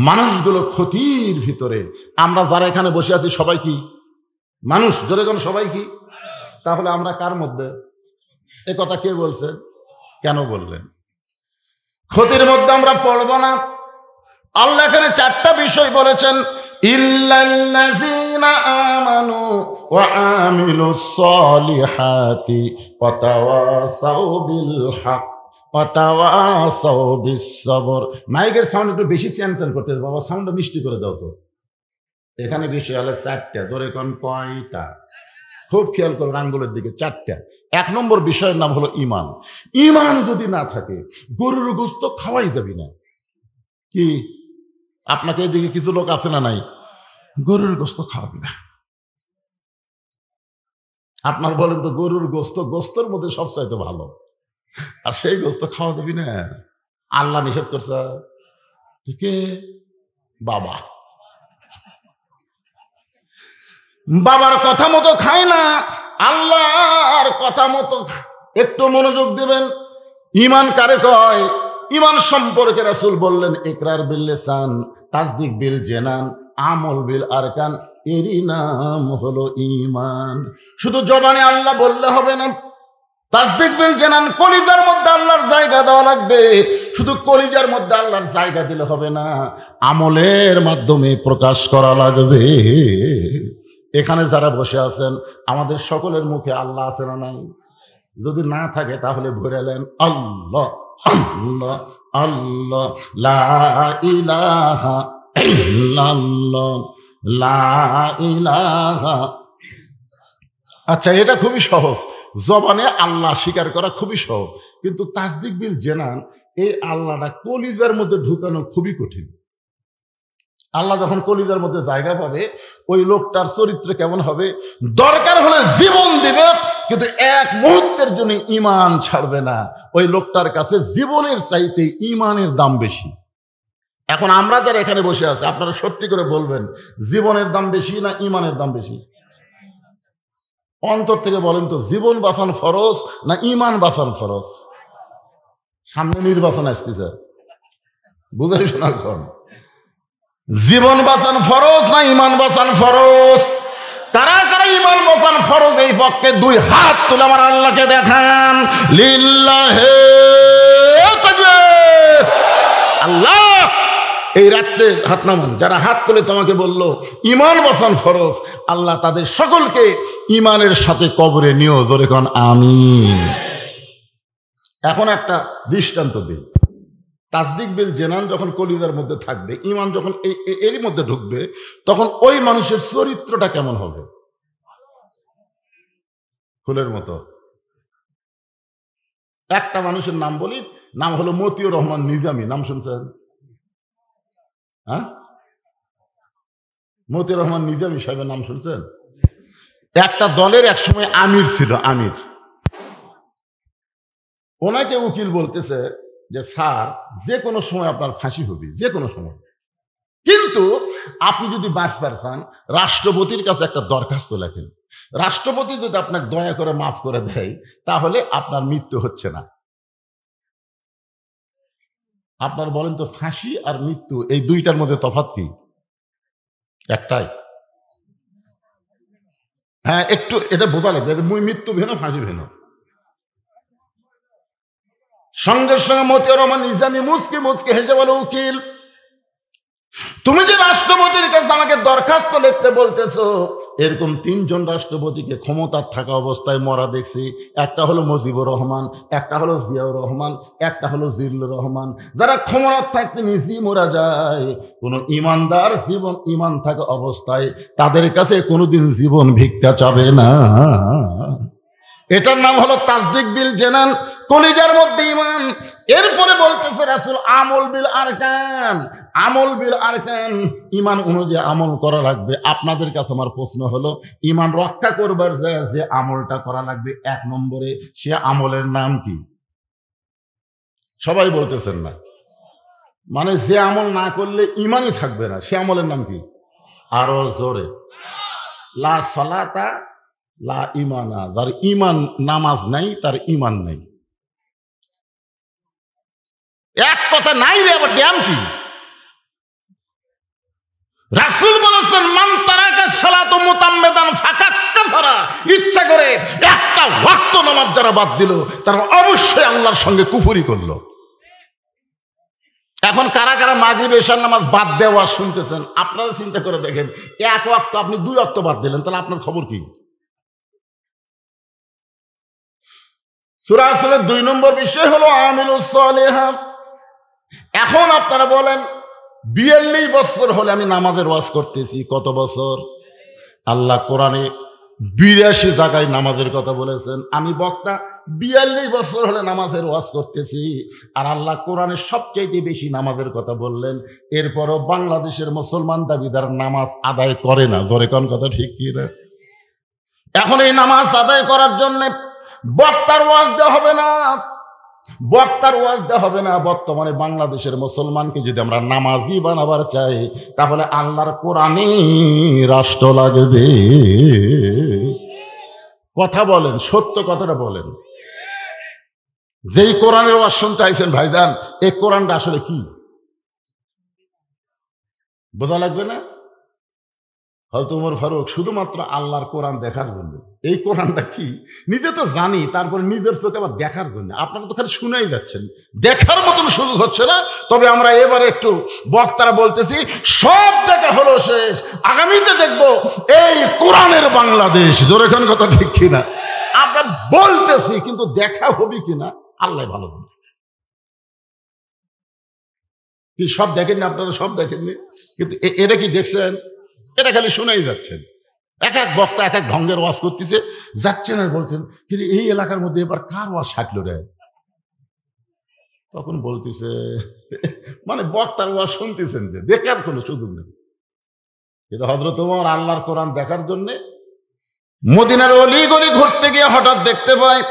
A: মানুষগুলো ক্ষতির ভিতরে। আমরা যারা এখানে বসে আছি সবাই কি মানুষ? জোরে কোন সবাই কি? তাহলে আমরা কার মধ্যে? এ কথা কে বলছেন? কেন বললেন? ক্ষতির মধ্যে আমরা পড়ব না। আল্লাহ এখানে চারটা বিষয় বলেছেন, ইল্লাল্লাযীনা আমানু ওয়া আমিলুস সলিহাতি ওয়া তাওয়াসাউ বিল হক ওয়া তাওয়াসাউ বিস সবর। মাইকের সাউন্ড একটু বেশি চ্যানচেল করতে বাবা, সাউন্ডটা মিষ্টি করে দাও তো। এখানে বিষয় হলো চারটা। ধরে কোন কয়টা? খুব খেয়াল করুন আঙ্গুলের দিকে, চারটা। এক নম্বর বিষয়ের নাম হলো ইমান। ইমান যদি না থাকে গরুর গোশত খাওয়াই যাবি না। কি আপনাকে এদিকে কিছু লোক আছে না নাই, গরুর গোশত খাওয়াবি না। আপনার বলেন তো গরুর গোশত গোশতের মধ্যে সবচাইতে ভালো, আর সেই গোশত খাওয়া যাবি না? আল্লাহ নিষেধ করছে। ঠিক বাবা, বাবার কথা মতো খায় না, আল্লাহর কথা মতো। একটু মনোযোগ দেবেন। ইমান কারে কয়? ইমান সম্পর্কে রাসূল বললেন ইকরার বিল লিসান, তাসদিক বিল জানান, আমল বিল আরকান, এরই নাম হলো ইমান। শুধু জবানে আল্লাহ বললে হবে না, তাসদিক বিল জানান, কলিজার মধ্যে আল্লাহর জায়গা দেওয়া লাগবে। শুধু কলিজার মধ্যে আল্লাহর জায়গা দিলে হবে না, আমলের মাধ্যমে প্রকাশ করা লাগবে। এখানে যারা বসে আছেন আমাদের সকলের মুখে আল্লাহ আছে না নাই? যদি না থাকে তাহলে ভরেলেন আল্লাহ আল্লাহ আল্লাহ, লা ইলাহা ইল্লাল্লাহ, লা ইলাহা। আচ্ছা এটা খুবই সহজ, জবানে আল্লাহ স্বীকার করা খুবই সহজ, কিন্তু তাসদিক বিল জানান এই আল্লাহটা কলিজার মধ্যে ঢুকানো খুবই কঠিন। আল্লাহ যখন কলিজার মধ্যে জায়গা পাবে, ওই লোকটার চরিত্র কেমন হবে? দরকার হলে জীবন দিবে, কিন্তু এক মুহূর্তের জন্য ঈমান ছাড়বে না। ওই লোকটার কাছে জীবনের চাইতে ঈমানের দাম বেশি। এখন আমরা যারা এখানে বসে আছি, আপনারা সত্যি করে বলবেন, জীবনের দাম বেশি না ঈমানের দাম বেশি? অন্তর থেকে বলেন তো, জীবন বাঁচান ফরজ না ঈমান বাঁচান ফরজ? সামনে নির্বাচন আসতেছে, বুঝাই শোনা কর। জীবন বাঁচান ফরজ না ঈমান বাঁচান ফরজ? কারা কারা ঈমান বাঁচান ফরজ এই পক্ষে দুই হাত তুলে আমার আল্লাহকে দেখান। লিল্লাহে তাকবীর। আল্লাহ, এই রাত্রে হাত নামান। যারা হাত তুলে তোমাকে বলল ঈমান বাঁচান ফরজ, আল্লাহ তাদের সকলকে ঈমানের সাথে কবরে নিও। জোরে কোন আমিন। এখন একটা দৃষ্টান্ত দিই। তাসদিক বিল জেনান যখন কলিজার মধ্যে থাকবে, ঈমান যখন এরই মধ্যে ঢুকবে, তখন ওই মানুষের চরিত্রটা কেমন হবে? ফুলের মতো। একটা মানুষের নাম বলি, নাম হলো মতিউর রহমান নিজামী। নাম শুনছেন? হ্যাঁ, মতিউর রহমান নিজামী সাহেবের নাম শুনছেন? একটা দলের একসময় আমির ছিল, আমির। ওনাকে উকিল বলতেছে যে স্যার, যে কোনো সময় আপনার ফাঁসি হবে, যে কোনো সময়, কিন্তু আপনি যদি বাঁচতে চান রাষ্ট্রপতির কাছে একটা দরখাস্ত লেখেন। রাষ্ট্রপতি যদি আপনাকে দয়া করে মাফ করে দেয়, তাহলে আপনার মৃত্যু হচ্ছে না। আপনার বলেন তো, ফাঁসি আর মৃত্যু এই দুইটার মধ্যে তফাৎ কি? একটাই। হ্যাঁ, একটু এটা বোঝা লাগবে, মৃত্যু ভিন্ন, ফাঁসি ভিন্ন। সঙ্গে সঙ্গে মতিউর রহমান নিজামী মুচকি মুচকি হেসে বলে, উকিল, তুমি যে রাষ্ট্রপতির কাছে আমাকে দরখাস্ত লিখতে বলতেছো, এরকম তিনজন রাষ্ট্রপতিকে ক্ষমতার থাকা অবস্থায় মরা দেখছি। একটা হলো মুজিবুর রহমান, একটা হলো জিয়াউর রহমান, একটা হলো জিল্লুর রহমান। যারা ক্ষমতার থাকতে নিজেই মরা যায়, কোন ইমানদার জীবন ঈমান থাকা অবস্থায় তাদের কাছে কোনোদিন জীবন ভিক্ষা চাবে না। এটার নাম হলো তাসদিক বিল জেনান, কলিজার মধ্যে ঈমান। এরপরে বলতেছে রাসূল, আমল বিল আরকান। আমল বিল আরকান, ঈমান অনুযায়ী আমল করা লাগবে। আপনাদের কাছে আমার প্রশ্ন হলো, ঈমান রক্ষা করবার যে আমলটা করা লাগবে এক নম্বরে, সে আমলের নাম কি? সবাই বলতেছেন না। মানে যে আমল না করলে ঈমানই থাকবে না, সে আমলের নাম কি? আরো জোরে। লা সালাতা লা ঈমানা। যার ঈমান, নামাজ নাই, তার ঈমান নেই। এক কথা নাই রে, আবার ড্যাম কি? রাসূল বলেছেন, মান তারাকা সালাতু মুতাম্মিদান ফাকাদ কাফারা। ইচ্ছা করে একটা ওয়াক্ত নামাজ যারা বাদ দিল, তারা অবশ্যই আল্লাহর সঙ্গে কুফরি করলো। এখন কারা কারা মাগরিব এশার নামাজ বাদ দেওয়া শুনতেছেন? আপনারা চিন্তা করে দেখেন, এক ওয়াক্ত আপনি 2 ওয়াক্ত বাদ দিলেন, তাহলে আপনার খবর কি? সূরা আসরের 2 নম্বর বিষয় হলো আমিলুস সালিহাত। এখন আপনারা বলেন, 42 বছর হলে আমি নামাজের ওয়াজ করতেছি। কত বছর? আল্লাহ কোরআনে 82 জায়গায় নামাজের কথা বলেছেন। আমি বক্তা 42 বছর হলে নামাজের ওয়াজ করতেছি, আর আল্লাহ কোরআনে সবচেয়ে বেশি নামাজের কথা বললেন। এরপরও বাংলাদেশের মুসলমান দাবিদার নামাজ আদায় করে না। ধরে কোন কথা ঠিক কি না? এখন এই নামাজ আদায় করার জন্য বক্তার ওয়াজ দেওয়া হবে না, বক্তার ওয়াজ দেওয়া হবে না। বর্তমানে বাংলাদেশের মুসলমানকে যদি আমরা নামাজি বানাবার চাই, তাহলে আল্লাহর কোরআনে রাষ্ট্র লাগবে। কথা বলেন, সত্য কথাটা বলেন। যেই কোরআনের ওয়াজ শুনতে আইছেন ভাইজান, এই কোরআনটা আসলে কি বোঝা লাগবে না? হযরত ওমর ফারুক শুধুমাত্র আল্লাহর কোরআন দেখার জন্য, এই কোরআনটা কি নিজে তো জানি, তারপরে নিজের চোখে আবার দেখার জন্য। আপনারা তো খালি শুনেই যাচ্ছেন, দেখার মতন সুযোগ হচ্ছে না। তবে আমরা এবারে একটু বক্তারা বলতেছি, সব দেখা হলো শেষ, আগামীতে দেখব এই কোরআনের বাংলাদেশ। জোরে কোন কথা ঠিক কিনা? আমরা বলতেছি, কিন্তু দেখা হবে কিনা আল্লাহ ভালো জানে। কি সব দেখেননি? আপনারা সব দেখেননি, কিন্তু এটা কি দেখছেন? এটা খালি শুনেই যাচ্ছেন। এক এক বক্তা এক এক ঢঙ্গের ওয়াজ করতেছে, যাচ্ছেন আর বলছেন, কিন্তু এই এলাকার মধ্যে এবার কার ওয়াজ সাটলো রে? তখন বলতেছে, মানে বক্তার ওয়াজ শুনতেছেন, যে দেখার কোনো সুযোগ নেই। কিন্তু হযরত ওমর আল্লাহর কোরআন দেখার জন্যে মদিনার অলিগলি ঘুরতে গিয়ে হঠাৎ দেখতে পায়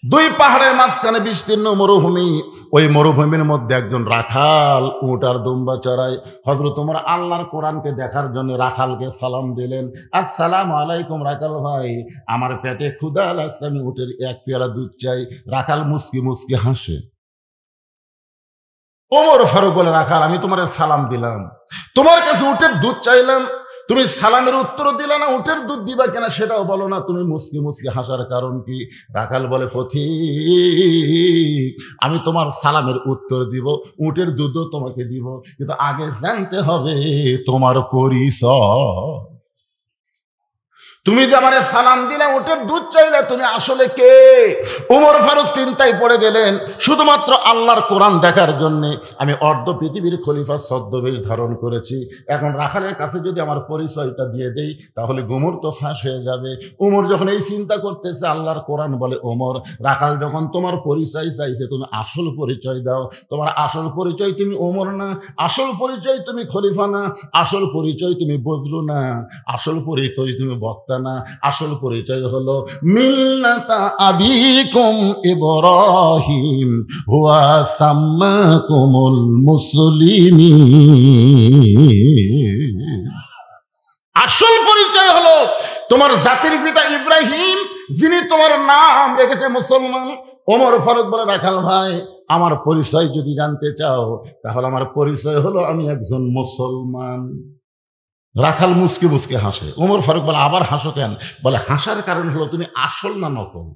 A: দুই পাহাড়ের মাঝখানে বিস্তীর্ণ মরুভূমি। ওই মরুভূমির মধ্যে একজন রাখাল উট আর দুম্বা চড়ায়। হযরত ওমর আল্লাহর কোরআনকে দেখার জন্য রাখালকে সালাম দিলেন, আসসালামু আলাইকুম রাখাল ভাই, আমার পেটে ক্ষুধা লাগছে, আমি উটের এক পেয়ালা দুধ চাই। রাখাল মুস্কি মুস্কি হাসে। ওমর ফারুক বলে, রাখাল আমি তোমার সালাম দিলাম, তোমার কাছে উটের দুধ চাইলাম, তুমি সালামের উত্তর দিলে না, উটের দুধ দিবা কিনা সেটাও বলো না, তুমি মুস্কি মুস্কি হাসার কারণ কি? রাখাল বলে, পথিক আমি তোমার সালামের উত্তর দিব, উটের দুধও তোমাকে দিব, কিন্তু আগে জানতে হবে তোমার পরিচয়। তুমি যে আমারে সালাম দিলে, উটের দুধ চাইলে, তুমি আসলে কে? ওমর ফারুক চিন্তায় পড়ে গেলেন। শুধুমাত্র আল্লাহর কোরআন দেখার জন্যে আমি অর্ধ পৃথিবীর খলিফা ছদ্মবেশ ধারণ করেছি। এখন রাখালের কাছে যদি আমার পরিচয়টা দিয়ে দেই তাহলে গুমর তো ফাঁস হয়ে যাবে। ওমর যখন এই চিন্তা করতেছে, আল্লাহর কোরআন বলে, ওমর রাখাল যখন তোমার পরিচয় চাইছে, তুমি আসল পরিচয় দাও। তোমার আসল পরিচয় তুমি ওমর না, আসল পরিচয় তুমি খলিফা না, আসল পরিচয় তুমি বজলু না, আসল পরিচয় তুমি বক্তা না, আসল পরিচয় হলো মিল্লাতা আবিকুম ইব্রাহিম হুয়া সাম্মাকুমুল মুসলিমিন। আসল পরিচয় হলো তোমার জাতির পিতা ইব্রাহিম, যিনি তোমার নাম রেখেছে মুসলমান। ওমর ফারুক বলে, রাখাল ভাই আমার পরিচয় যদি জানতে চাও তাহলে আমার পরিচয় হলো আমি একজন মুসলমান। রাখাল মুসকে মুসকে হাসে। ওমর ফারুক বলে, আবার হাসো কেন? বলে, হাসার কারণ হলো তুমি আসল না নকল।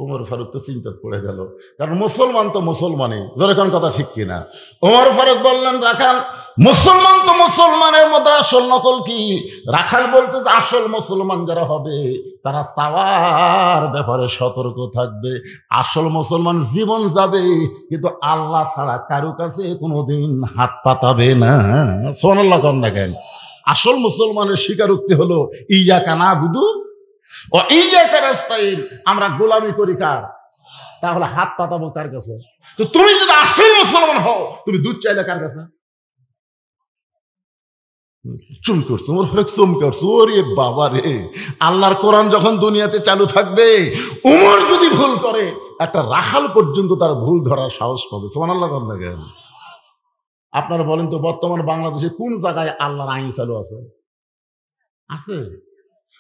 A: ওমর ফারুক তো চিন্তা পড়ে গেল, কারণ মুসলমান তো মুসলমানই, যেরকম কথা ঠিক কিনা? ওমর ফারুক বললেন, রাখাল মুসলমান তো মুসলমানের মধ্যে আসল নকল কি? রাখাল বলতে আসল মুসলমান যারা হবে তারা চাওয়ার ব্যাপারে সতর্ক থাকবে। আসল মুসলমান জীবন যাবে কিন্তু আল্লাহ ছাড়া কারো কাছে কোনোদিন হাত পাতাবে না। সুবহানাল্লাহ কন না কেন? আসল মুসলমানের স্বীকারোক্তি হলো ইয়াকা নাবুদু ও ইয়াকা নাস্তাইন, আমরা গোলামি করি কার? তাহলে হাত পাতাবো কার কাছে? তো তুমি যদি আসল মুসলমান হও, তুমি দুধ চাইলে কার কাছে? চুম করছো, ওর ফেরক চুম করছো। ওরে বাবা রে, আল্লাহর কোরআন যখন দুনিয়াতে চালু থাকবে, উমর যদি ভুল করে একটা রাখাল পর্যন্ত তার ভুল ধরার সাহস পাবে। সুবহানাল্লাহ কন না কেন? আপনারা বলেন তো, বর্তমান বাংলাদেশে কোন জায়গায় আল্লাহর আইন চালু আছে? আছে?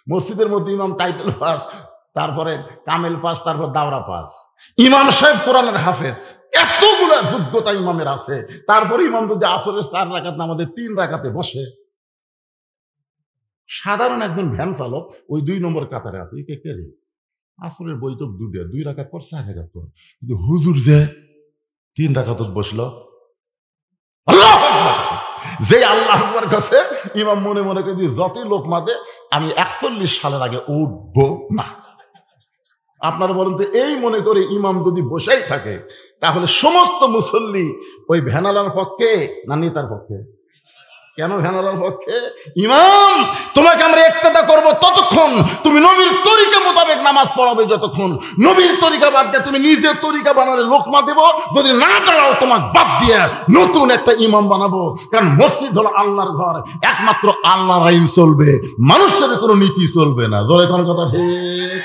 A: মসজিদের মধ্যে ইমাম টাইটেল পাস, তারপরে কামেল পাস, তারপর দাওরা পাস, ইমাম সাহেব কোরআনের হাফেজ, এতগুলো যোগ্যতা ইমামের আছে। তারপরে ইমাম যদি আসরের 4 রাকাত নামাজে 3 রাকাতে বসে, সাধারণ একজন ভ্যান চালক ওই 2 নম্বর কাতারে আছে, কে রে? আসরের বই তো 2 রাকাত পর 4 রাকাত পর, কিন্তু হুজুর যে 3 রাকাত বসলো। আল্লাহু আকবার! যে আল্লাহ আকবার কাছে ইমাম মনে মনে করে যতই লোক মাদে, আমি 41 সালের আগে উঠবো না। আপনারা বলেন তো, এই মনে করে ইমাম যদি বসেই থাকে তাহলে সমস্ত মুসল্লি ওই ভ্যানালার পক্ষে না নেতার পক্ষে? কেন ভ্যানালার পক্ষে? ইমাম তোমাকে আমরা ইক্তেদা করব ততক্ষণ, তুমি নবীর তরিকা মোতাবেক নামাজ পড়াবে যতক্ষণ। নবীর তরিকা বাদ দিয়ে তুমি নিজের তরিকা বানালে লোকমা দেব, যদি না দাঁড়াও তোমাকে বাদ দিয়ে নতুন একটা ইমাম বানাবো। কারণ মসজিদ হলো আল্লাহর ঘর, একমাত্র আল্লাহর আইন চলবে, মানুষের কোনো নীতি চলবে না। ধরে কোন কথা ঠিক?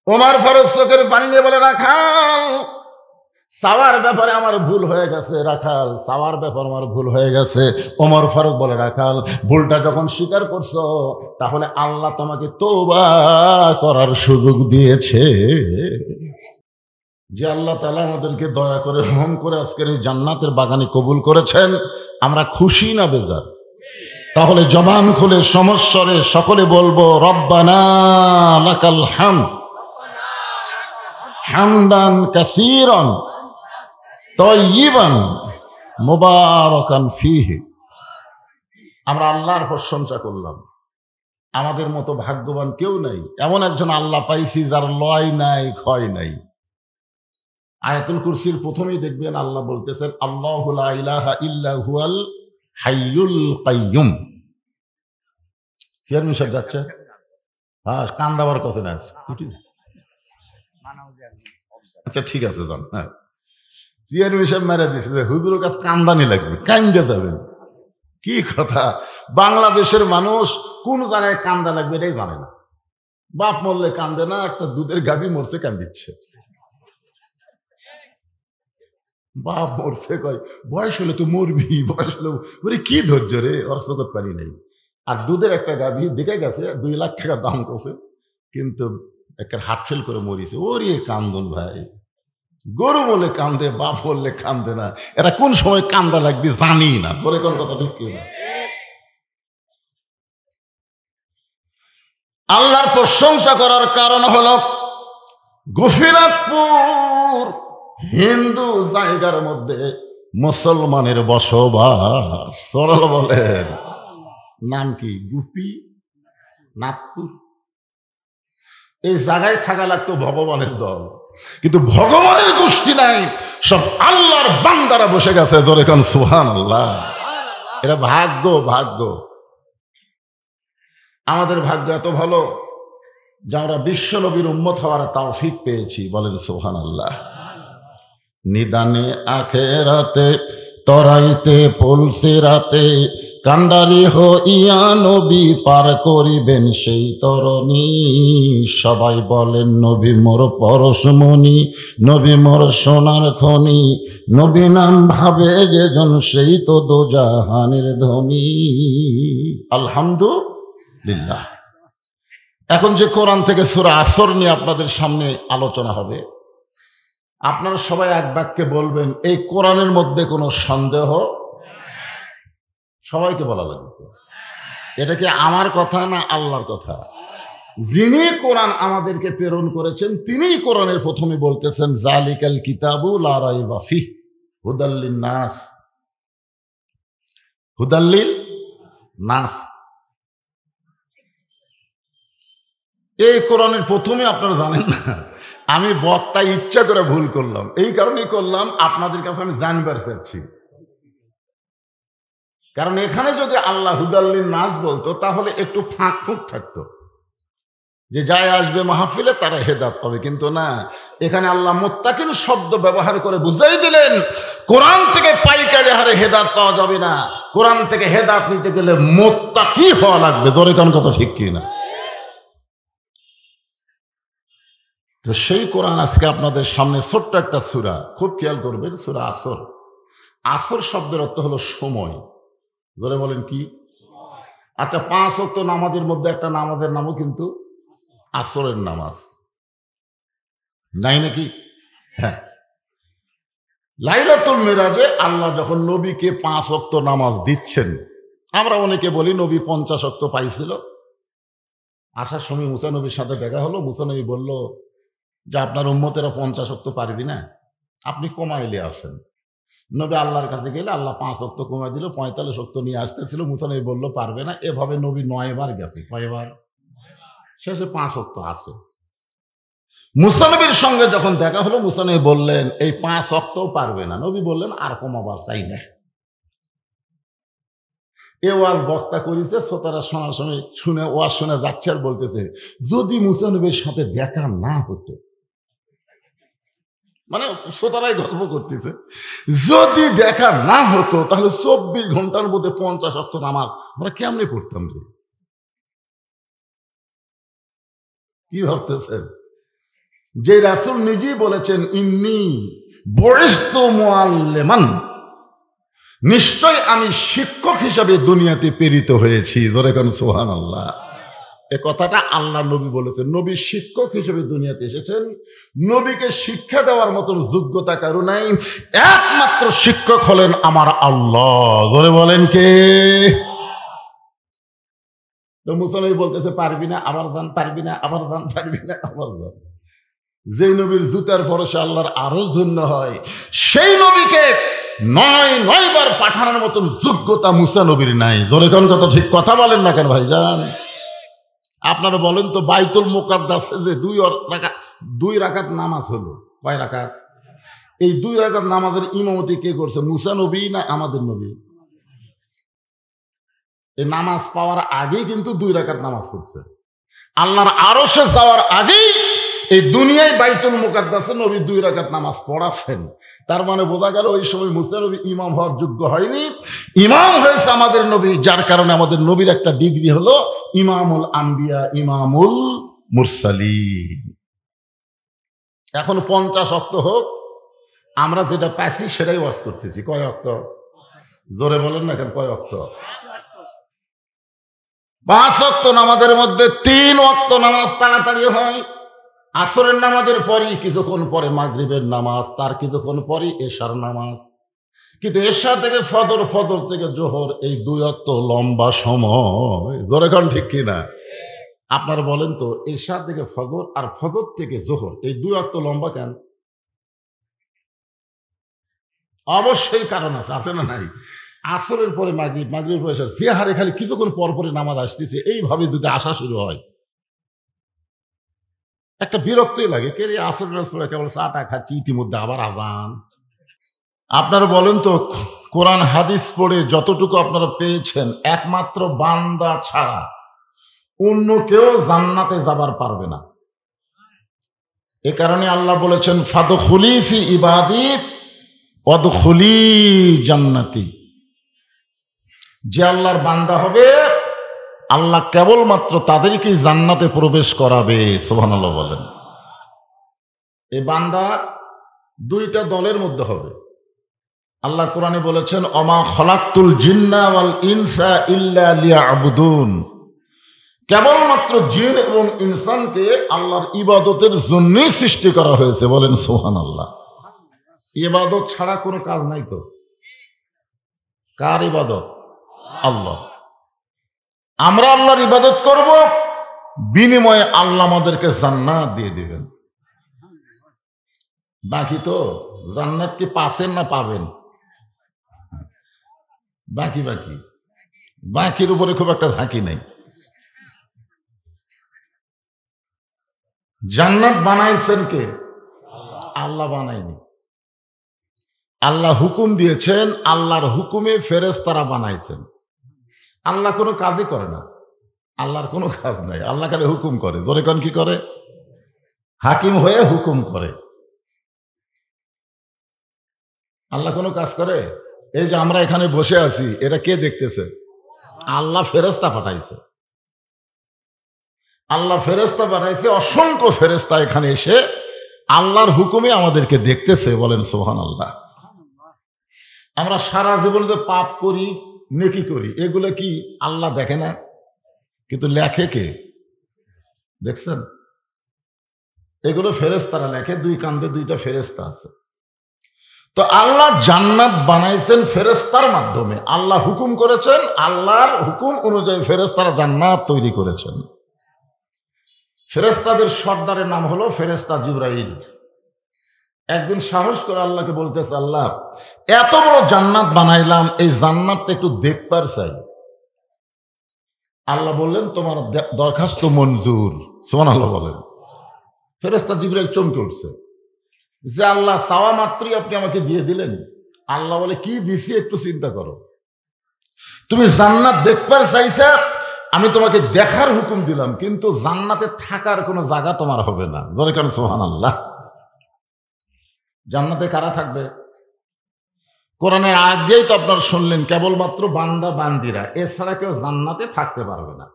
A: ওমর ফারুক চোখের পানি নিয়ে বলে, রাখাল চাওয়ার ব্যাপারে আমার ভুল হয়ে গেছে, রাখাল চাওয়ার ব্যাপারে আমার ভুল হয়ে গেছে। ওমর ফারুক বলে, রাখাল ভুলটা যখন স্বীকার করছো তাহলে আল্লাহ তোমাকে তওবা করার সুযোগ দিয়েছে। যে আল্লাহ তাআলা আমাদেরকে দয়া করে রহম করে আজকের এই জান্নাতের বাগানে কবুল করেছেন, আমরা খুশি না বেজার? তাহলে জবান খুলে সমস্বরে সকলে বলবো, রব্বানা লাকাল হামদ হামদান কাসীরান তাইয়িবান মুবারাকান ফীহি। আমরা আল্লাহর প্রশংসা করলাম। আমাদের মতো ভাগ্যবান কেউ নাই, এমন একজন আল্লাহ পাইছি যার লয় নাই ক্ষয় নাই। আয়াতুল কুরসির প্রথমেই দেখবেন আল্লাহ বলতেছেন, আল্লাহু লা ইলাহা ইল্লা হুয়াল হাইয়ুল কাইয়ুম। চেয়ারম্যান সাহেব যাচ্ছে, হ্যাঁ কান্দাবার কথা না। আচ্ছা ঠিক আছে যান। হ্যাঁ, চেয়ারম্যান সাহেব মেরে দিয়েছে যে হুজুরের কাছে কান্দানি লাগবে, কান্দে যাবেন। কি কথা! বাংলাদেশের মানুষ কোন জায়গায় কান্দা লাগবে এটাই জানে না। বাপ মরলে কান্দে না, একটা দুধের গাভী মরছে কান্দিচ্ছে। বাপ মরছে কয় বয়স হলে তো মরবি, বয়স হলে ওরে কি ধৈর্য রে, ওর চোখত পারি নাই। আর দুধের একটা গাভী দেখে গেছে 2 লাখ টাকা দাম করছে, কিন্তু একটা হার্ট ফেল করে মরিছে। ওরে কান্দন ভাই, গরু মরলে কান্দে, বাপ মরলে কান্দে না। এরা কোন সময় কান্দা লাগবে জানি না। পরে কোন কথা ঠিক কি না? আল্লাহর প্রশংসা করার কারণ হলো গফিরাতপুর হিন্দু জায়গার মধ্যে মুসলমানের বসবাস। সরল বলেন, নাম কি? গুপি নাথপুর। এই জায়গায় থাকা লাগতো ভগবানের দল, কিন্তু ভগবানের গোষ্ঠী নাই, সব আল্লাহর বান্দারা বসে গেছে। ধরে কোন সুবহানাল্লাহ। এটা ভাগ্য, ভাগ্য। আমাদের ভাগ্য এত ভালো যে আমরা বিশ্ব নবীর উম্মত হওয়ার তৌফিক পেয়েছি। বলেন সুবহানাল্লাহ। নিদানে আখেরাতে তরাইতে পুলসিরাতে কান্ডারি হইয়া নবী পার করিবেন সেই তরণী। সবাই বলেন নবী মোর পরশমণি, নবী মোর সোনার খনি, নবী নাম ভাবে যেজন সেই তো দোজাহানের ধনী। আলহামদুলিল্লাহ। এখন যে কোরআন থেকে সূরা আসর নিয়ে আপনাদের সামনে আলোচনা হবে, আপনারা সবাই এক বাক্যে বলবেন এই কোরআনের মধ্যে কোনো সন্দেহ? সবাইকে বলা লাগবে। এটা কি আমার কথা না আল্লাহর কথা? যিনি কোরআন আমাদেরকে প্রেরণ করেছেন তিনিই কোরআনের প্রথমে বলতেছেন জালিকাল কিতাবু লা রাইবা ফিহ হুদাল লিন-নাস। হুদাল লিন-নাস, এই কোরআনের প্রথমে আপনারা জানেন না। আমি বক্তা ইচ্ছা করে ভুল করলাম, এই কারণেই করলাম আপনাদের কাছে আমি জানবার চাচ্ছি। কারণ এখানে যদি আল্লাহ হুদাল্লিন নাস বলতো তাহলে একটু ফাঁক ফুঁক থাকতো, যে যায় আসবে মাহফিলে তারা হেদাত পাবে, কিন্তু না, এখানে আল্লাহ মুত্তাকিন শব্দ ব্যবহার করে বুঝাই দিলেন কোরআন থেকে পাইকারি হারে হেদাত পাওয়া যাবে না, কোরআন থেকে হেদাত নিতে গেলে মুত্তাকি হওয়া লাগবে। জোরে কোন কথা ঠিক কি না? তো সেই কোরআন আজকে আপনাদের সামনে ছোট্ট একটা সূরা, খুব খেয়াল করবেন, সূরা আসর। আসর শব্দের অর্থ হলো সময়। ধরে বলেন কি? আচ্ছা, 5 ওয়াক্ত নামাজের মধ্যে একটা নামাজের নামও কিন্তু আসরের নামাজ, নাই নাকি? হ্যাঁ, লাইলাতুল মিরাজে আল্লাহ যখন নবীকে 5 ওয়াক্ত নামাজ দিচ্ছেন, আমরা অনেকে বলি নবী 50 ওয়াক্ত পাইছিল। আসার সময় মুসা নবীর সাথে দেখা হলো, মুসা নবী বলল যে আপনার উম্মতেরা 50 ওয়াক্ত পারবি না, আপনি কমাইলে আসেন। নবী আল্লাহর কাছে গেলে আল্লাহ 5 ওয়াক্ত কমাই দিল, 45 ওয়াক্ত নিয়ে আসতেছিল। মুসা নবী বলল পারবে না। এভাবে নবী 9 বার গেছে। কয়বার? শেষে 5 ওয়াক্ত আছে। মুসা নবীর সঙ্গে যখন দেখা হলো, মুসা নবী বললেন এই 5 ওয়াক্তও পারবে না। নবী বললেন আর কমাবার চাই না। এ ওয়াজ বক্তা করেছে, শ্রোতারা শোনার সময় শুনে ওয়াজ শুনে যাচ্ছে আর বলতেছে যদি মুসা নবীর সাথে দেখা না হতো, মানে শ্রোতারাই গল্প করতেছে, যদি দেখা না হতো তাহলে 24 ঘন্টার মধ্যে 50 ওয়াক্ত নামাজ আমরা কেমনে পড়তাম রে? কি ভাবতেছেন? যে রাসূল নিজেই বলেছেন ইন্নী বুইসতু মুআল্লিমান, নিশ্চয় আমি শিক্ষক হিসাবে দুনিয়াতে প্রেরিত হয়েছি। জোরে কোন সুবহানাল্লাহ। এ কথাটা আল্লাহ নবী বলেছেন। নবী শিক্ষক হিসেবে দুনিয়াতে এসেছেন। নবীকে শিক্ষা দেওয়ার মতন যোগ্যতা কারো নাই, একমাত্র শিক্ষক হলেন আমার আল্লাহ। জোরে বলেন কে? তো মুসা নবী বলতেছে পারবি না, আবার দান, পারবি না, আবার দান, পারবি না, আবার দান। যে নবীর জুতার পরশে আল্লাহর আরশ ধন্য হয়, সেই নবীকে 9 বার পাঠানোর মতন যোগ্যতা মুসা নবীর নাই। জোরে কোন কথা ঠিক কথা বলেন না কেন ভাইজান? আপনারা বলেন তো, বাইতুল মুকাদ্দাসে যে 2 রাকাত নামাজ হলো, কয় রাকাত? এই 2 রাকাত নামাজের ইমামতি কে করছে? মুসা নবী না আমাদের নবী? এই নামাজ পাওয়ার আগেই কিন্তু 2 রাকাত নামাজ পড়ছে। আল্লাহর আরশে যাওয়ার আগেই এই দুনিয়ায় বাইতুল মুকাদ্দাসে নবী 2 রাকাত নামাজ পড়াছেন। তার মানে বোঝা গেল ওই সময় মুসা নবী ইমাম হওয়ার যোগ্য হয়নি, ইমাম হয়েছে আমাদের নবী, যার কারণে আমাদের নবীর একটা ডিগ্রি হলো ইমামুল আম্বিয়া, ইমামুল মুরসালিন। এখন 50 ওয়াক্ত হোক, আমরা যেটা পাইছি সেটাই ওয়াজ করতেছি। কয় ওয়াক্ত? জোরে বলেন না কেন, কয় ওয়াক্ত? 5 ওয়াক্ত নামাজের মধ্যে 3 ওয়াক্ত নামাজ তাড়াতাড়ি হয়। আসরের নামাজের পরই কিছুক্ষণ পরে মাগরিবের নামাজ, তার কিছুক্ষণ পরই এশার নামাজ। কিন্তু এশা থেকে ফজর, ফজর থেকে জোহর, এই 2 ওয়াক্ত লম্বা সময়। জোরে কোন ঠিক কিনা? আপনারা বলেন তো, এশা থেকে ফজর আর ফজর থেকে জোহর, এই 2 ওয়াক্ত লম্বা কেন? অবশ্যই কারণ আছে, আছে না নাই? আসরের পরে মাগরিব, মাগরিবের পরে এশা, যে হারে খালি কিছুক্ষণ পর পরে নামাজ আসতেছে, এইভাবে যদি আসা শুরু হয় একটা বিরক্তই লাগে। কে রে আসর পরে কেবল চাটা খাচ্ছি, ইতিমধ্যে আবার আজান। আপনারা বলেন তো, কোরআন হাদিস পড়ে যতটুকু আপনারা পেয়েছেন, একমাত্র বান্দা ছাড়া অন্য কেউ জান্নাতে যাবার পারবে না। এ কারণে আল্লাহ বলেছেন, ফাদখুলি ফি ইবাদি ওয়াদখুলি জান্নাতি। যে আল্লাহর বান্দা হবে, আল্লাহ কেবলমাত্র তাদেরকেই জান্নাতে প্রবেশ করাবে। সুবহানাল্লাহ বলেন। এই বান্দা 2টা দলের মধ্যে হবে। আল্লাহ কোরআনে বলেছেন, অমা খলাকতুল জিন্না ওয়াল ইনসা ইল্লা লিয়াবুদুন। কেবলমাত্র জিন এবং ইনসানকে আল্লাহর ইবাদতের জন্যই সৃষ্টি করা হয়েছে। বলেন সুবহানাল্লাহ। ইবাদত ছাড়া কোনো কাজ নাই তো। কার ইবাদত? আল্লাহ। আমরা আল্লাহর ইবাদত করব, বিনিময়ে আল্লাহ আমাদেরকে জান্নাত দিয়ে দিবেন। বাকি তো জান্নাত কি পাচ্ছেন না পাবেন? বাকি বাকি বাকির উপরে খুব একটা ঝাঁকি নাই। জান্নাত বানাইছেন কে? আল্লাহ বানায়নি। আল্লাহ হুকুম দিয়েছেন, আল্লাহর হুকুমে ফেরেশতারা বানাইছেন। আল্লাহ কোনো কাজই করে না, আল্লাহর কোনো কাজ নাই, আল্লাহ খালি হুকুম করে। ধরে কোন কি করে? হাকিম হয়ে হুকুম করে। আল্লাহ কোনো কাজ করে? এই যে আমরা এখানে বসে আছি, এটা কে দেখতেছে? আল্লাহ ফেরেশতা পাঠাইছে। আল্লাহ ফেরেশতা পাঠাইছে, অসংখ্য ফেরেশতা এখানে এসে আল্লাহর হুকুমে আমাদেরকে দেখতেছে। বলেন সুবহানাল্লাহ। আমরা সারা জীবন যে পাপ করি, নেকি করি, এগুলো কি আল্লাহ দেখে না? কিন্তু লেখে কে? দেখছেন? এগুলো ফেরেশতারা লেখে, 2 কান্দে 2টা ফেরেশতা আছে। তো আল্লাহ জান্নাত বানাইছেন ফেরেশতার মাধ্যমে। আল্লাহ হুকুম করেছেন, আল্লাহর হুকুম অনুযায়ী ফেরেশতারা জান্নাত তৈরি করেছেন। ফেরেশতাদের সর্দারের নাম হলো ফেরেশতা জিবরাইল। একদিন সাহস করে আল্লাহকে বলতেছে, আল্লাহ এত বড় জান্নাত বানাইলাম, এই জান্নাতটা একটু দেখবার চাই। আল্লাহ বললেন, তোমার দরখাস্ত মঞ্জুর। সুবহানাল্লাহ বলেন। ফেরেশতা জিবরাইল চমকে উঠছে যে আল্লাহ চাওয়া মাত্রই আপনি আমাকে দিয়ে দিলেন। আল্লাহ বলে, কি দিছি একটু চিন্তা করো। তুমি জান্নাত দেখবার চাইছা, আমি তোমাকে দেখার হুকুম দিলাম, কিন্তু জান্নাতে থাকার কোনো জায়গা তোমার হবে না। ধরে কেন? সুবহানাল্লাহ। জান্নাতে কারা থাকবে? কোরআনে আয়াত দিয়েই তো আপনারা শুনলেন, কেবলমাত্র বান্দা বান্দিরা, এছাড়া কেউ জান্নাতে থাকতে পারবে না।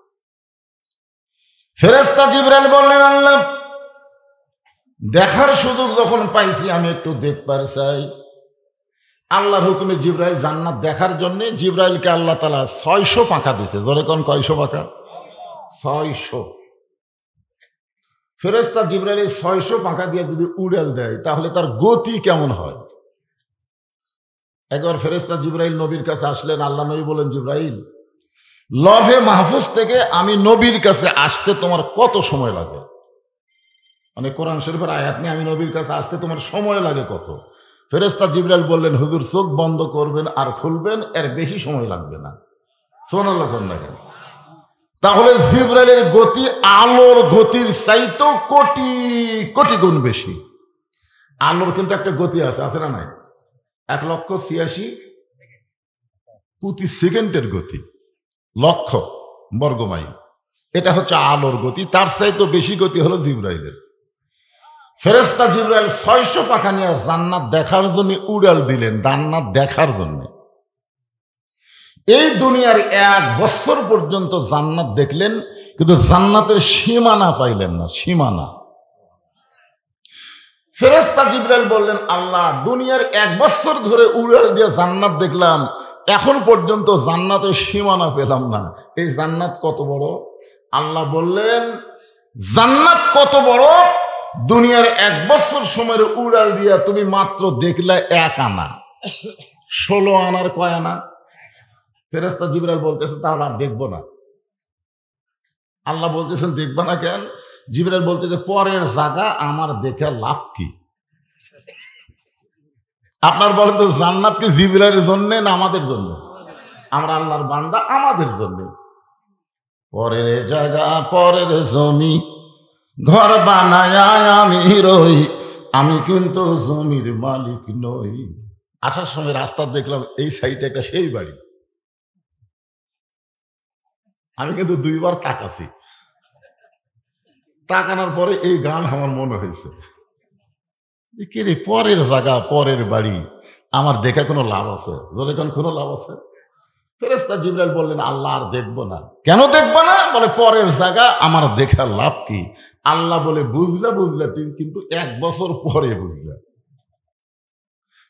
A: ফেরেশতা জিবরাইল বললেন, আল্লাহ দেখার সুযোগ যখন পাইছি, আমি একটু দেখবার চাই। আল্লাহর হুকুমে জিবরাইল জান্নাত দেখার জন্য জিবরাইলকে আল্লাহ তাআলা 600 পাখা দিয়েছে। ধরে কোন কয়শো পাখা? 600। ফেরেশতা জিবরাইল 600 পাখা দিয়ে যদি উড়াল দেয়, তাহলে তার গতি কেমন হয়? একবার ফেরেশতা জিবরাইল নবীর কাছে আসলেন। আল্লাহ নবী বলেন, জিবরাইল লৌহে মাহফুজ থেকে আমি নবীর কাছে আসতে তোমার কত সময় লাগে? মানে কোরআন শরীফের আয়াত নিয়ে আমি নবীর কাছে আসতে তোমার সময় লাগে কত? ফেরেশতা জিবরাইল বললেন, হুজুর চোখ বন্ধ করবেন আর খুলবেন, এর বেশি সময় লাগবে না। সুবহানাল্লাহ না? তাহলে জিবরাইলের গতি আলোর গতির চাইতেও কোটি কোটি গুণ বেশি। আলোর কিন্তু একটা গতি আছে, আছে না নাই? 1,86,000 প্রতি সেকেন্ডের গতি, লক্ষ বর্গমাইল। এটা হচ্ছে আলোর গতি। তার চাইতেও বেশি গতি হলো জিবরাইলের। ফেরেশতা জিবরাইল 600 পাখা নিয়ে জান্নাত দেখার জন্য উড়াল দিলেন, জান্নাত দেখার জন্য। এই দুনিয়ার 1 বছর পর্যন্ত জান্নাত দেখলেন, কিন্তু জান্নাতের সীমানা পাইলেন না, সীমানা। ফেরেশতা জিবরাইল বললেন, আল্লাহ, দুনিয়ার 1 বছর ধরে উড়াল দিয়ে জান্নাত দেখলাম, এখন পর্যন্ত জান্নাতের সীমানা পেলাম না। এই জান্নাত কত বড়? আল্লাহ বললেন, জান্নাত কত বড়? দুনিয়ার 1 বছর সময়ের উড়াল দিয়া তুমি মাত্র দেখলে 1 আনা। 16 আনার কয় আনা? ফেরেশতা জিবরাইল বলতেছে, তাহলে আর দেখবো না। আল্লাহ বলতেছেন, দেখবা না কেন? জিবরাইল বলতেছে, পরের জায়গা আমার দেখে লাভ কি? আপনার বলেন তো, জান্নাত কি জিবরাইলের জন্য না আমাদের জন্য? আমরা আল্লাহর বান্দা, আমাদের জন্য। পরের জায়গা, পরের জমি, ঘর বানায় আমি রই, আমি কিন্তু জমির মালিক নই। আসার সময় রাস্তা দেখলাম এই সাইডে একটা সেই বাড়ি, আমি কিন্তু 2 বার তাকাছি। তাকানোর পরে এই গান আমার মনে হয়েছে, কি রে, পরের জায়গা, পরের বাড়ি, আমার দেখে কোনো লাভ আছে? যদি কোনো লাভ আছে? ফেরেশতা জিবরাইল বললেন, আল্লাহ আর দেখবো না। কেন দেখবো না? বলে, পরের জায়গা আমার দেখার লাভ কি? আল্লাহ বলে, বুঝলে তুমি কিন্তু 1 বছর পরে বুঝলে।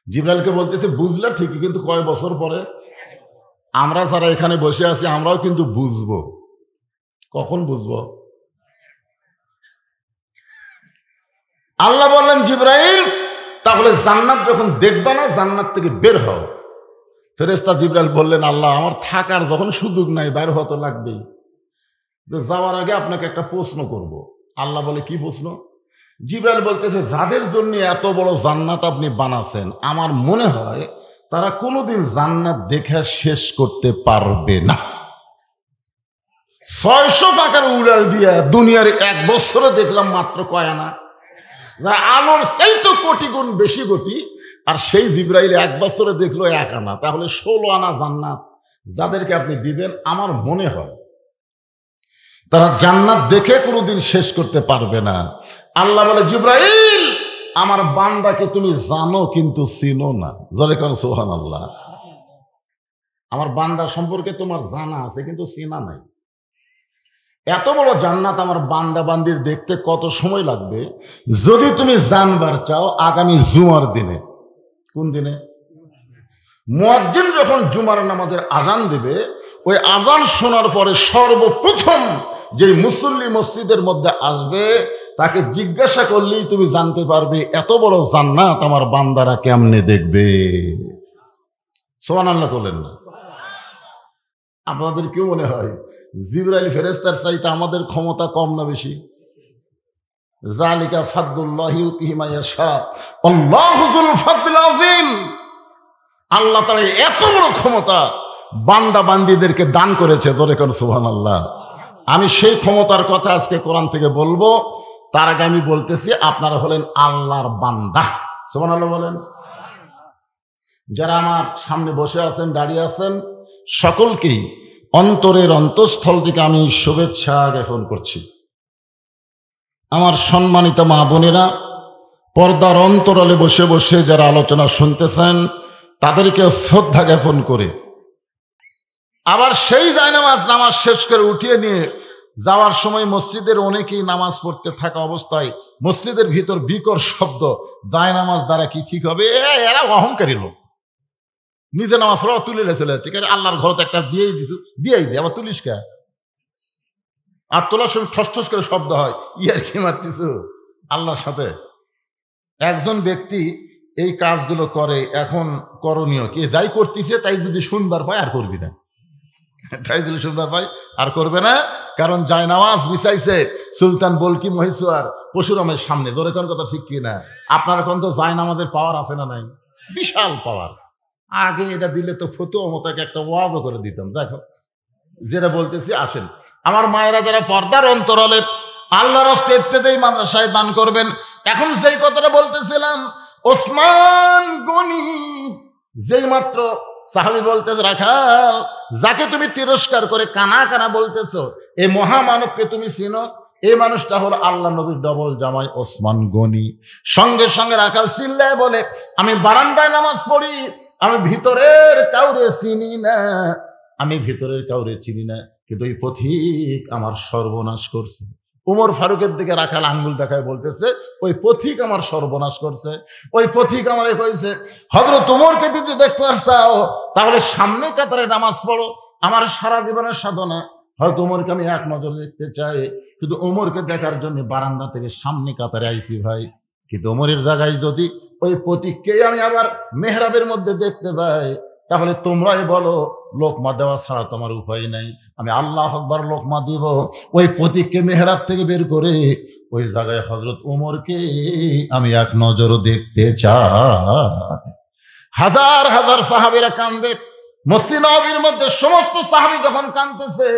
A: জিবরাইলকে বলতেছে, বুঝলে ঠিকই, কিন্তু কয় বছর পরে? আমরা যারা এখানে বসে আছি, আমরাও কিন্তু বুঝবো। কখন বুঝবো? আল্লাহ বললেন, জিবরাইল, তাহলে জান্নাত যখন দেখবা না, জান্নাত থেকে বের হও। ফেরেশতা জিবরাইল বললেন, আল্লাহ, আমার থাকার যখন সুযোগ নাই, বাইর হতে লাগবেই। যাওয়ার আগে আপনাকে একটা প্রশ্ন করব। আল্লাহ বলে, কি প্রশ্ন? জিবরাইল বলতেছে, যাদের জন্য এত বড় জান্নাত আপনি বানাচ্ছেন, আমার মনে হয় তারা কোনোদিন জান্নাত দেখা শেষ করতে পারবে না। 600 টাকার উড়াল দিয়া দুনিয়ার 1 বছরে দেখলাম মাত্র কয় আনা? যারা আলোর চাইতে কোটি গুণ বেশি গতি, আর সেই জিবরাইল 1 বছরে দেখলো 1 আনা। তাহলে 16 আনা জান্নাত যাদেরকে আপনি দিবেন, আমার মনে হয় তারা জান্নাত দেখে কোনোদিন শেষ করতে পারবে না। আল্লাহ বলে, জিবরাইল, আমার বান্দাকে তুমি জানো কিন্তু চিনো না। যেরকম সুবহানাল্লাহ, আমার বান্দা সম্পর্কে তোমার জানা আছে কিন্তু চেনা নাই। এত বড় জান্নাত আমার বান্দা বান্দির দেখতে কত সময় লাগবে? যদি তুমি জানবার চাও, আগামী জুমার দিনে। কোন দিনে? মুয়াজ্জিন যখন জুমার নামাজের আজান দেবে, ওই আজান শোনার পরে সর্বপ্রথম যে মুসল্লি মসজিদের মধ্যে আসবে, তাকে জিজ্ঞাসা করলেই তুমি জানতে পারবে এত বড় জান্নাত আমার বান্দারা কেমনে দেখবে। সুবহানাল্লাহ বলেন না? আপনাদের কি মনে হয় জিবরাইল ফেরেশতার চাইতে আমাদের ক্ষমতা কম না বেশি? যালিকা ফাদলুল্লাহি ইউতিহি মান ইয়াশা, আল্লাহু যুল ফাদলিল আযীম। আল্লাহ তাআলা এত বড় ক্ষমতা বান্দা বান্দীদেরকে দান করেছে। ধরে কোন সুবহানাল্লাহ। আমি সেই ক্ষমতার কথা আজকে কোরআন থেকে বলবো। তার আগে আমি বলতেছি, আপনারা হলেন আল্লাহর বান্দা। সুবহানাল্লাহ বলেন। যারা আমার সামনে বসে আছেন, দাঁড়িয়ে আছেন, সকলকেই অন্তরের অন্তঃস্থল থেকে আমি শুভেচ্ছা জ্ঞাপন করছি। আমার সম্মানিত মা বোনেরা, পর্দার অন্তরালে বসে বসে যারা আলোচনা শুনতেছেন, তাদেরকে শ্রদ্ধা জ্ঞাপন করে আবার সেই নামাজ শেষ করে উঠিয়ে নিয়ে যাওয়ার সময় মসজিদের অনেকেই নামাজ পড়তে থাকা অবস্থায় মসজিদের ভিতর বিকট শব্দ, জায়নামাজ দ্বারা কি ঠিক হবে? এরা অহংকারী লোক, নিজে নামাজ পড়া তুলে চলে যাচ্ছে। আল্লাহর ঘর তো একটা দিয়েই দিয়ে আবার তুলিস কে? আর তোলার সময় ঠস ঠস করে শব্দ হয়, ইয়ার কি মারতিস আল্লাহর সাথে? একজন ব্যক্তি এই কাজগুলো করে, এখন করণীয় কি? যাই করতেছে তাই যদি শুনবার পায় আর করবি না, তাই যদি শুনবার পায় আর করবে না। কারণ জায়নামাজ বিছাইছে সুলতান বলকি মহিষুয়ার পশুরামের সামনে। ধরে কোন কথা ঠিক কি না? আপনার এখন তো জায়নামাজের পাওয়ার আছে না নাই? বিশাল পাওয়ার। আগে এটা দিলে তো ফতুয়া মতাকে একটা ওয়াজও করে দিতাম। দেখো, যেটা বলতেছি, আসেন আমার মায়েরা যারা পর্দার অন্তরালে আল্লাহর রাস্তায় ইত্তেদায়ী মাদ্রাসায় দান করবেন। এখন যেই কথাটা বলতেছিলাম, ওসমান গনি যেই মাত্র সাহাবী বলতেছে, রাখাল, যাকে তুমি তিরস্কার করে কানা কানা বলতেছো, এই মহামানবকে তুমি চিনো? এই মানুষটা হলো আল্লাহ নবীর ডবল জামাই ওসমান গনি। সঙ্গে সঙ্গে রাখাল চিল্লায় বলে, আমি বারান্দায় নামাজ পড়ি, আমি ভিতরের কাউরে চিনি না, আমি ভিতরের কাউরে চিনি না, কিন্তু ওই পথিক আমার সর্বনাশ করছে। উমর ফারুকের দিকে রাখাল আঙ্গুল দেখায় বলতেছে, ওই পথিক আমার সর্বনাশ করছে, ওই পথিক আমারে কইছে, হযরত উমরকে যদি দেখতে চাও তাহলে সামনে কাতারে নামাজ পড়ো। আমার সারা জীবনের সাধনা, হয়তো উমরকে আমি এক নজর দেখতে চাই, শুধু উমরকে দেখার জন্য বারান্দা থেকে সামনে কাতারে আইছি ভাই, কিন্তু উমরের জায়গায় যদি ওই পথিককেই আমি আবার মেহরাবের মধ্যে দেখতে পাই, তাহলে তোমরাই বলো লোকমা দেওয়া ছাড়া তো আমার উপায় নাই, আমি আল্লাহু আকবার লোকমা দিব। ওই পথিককে মেহরাব থেকে বের করে ওই জায়গায় হযরত উমরকে আমি এক নজর দেখতে চাই। হাজার হাজার সাহাবীরা কান্দে, মসজিদ নববীর মধ্যে সমস্ত সাহাবী যখন কাঁদতেছে,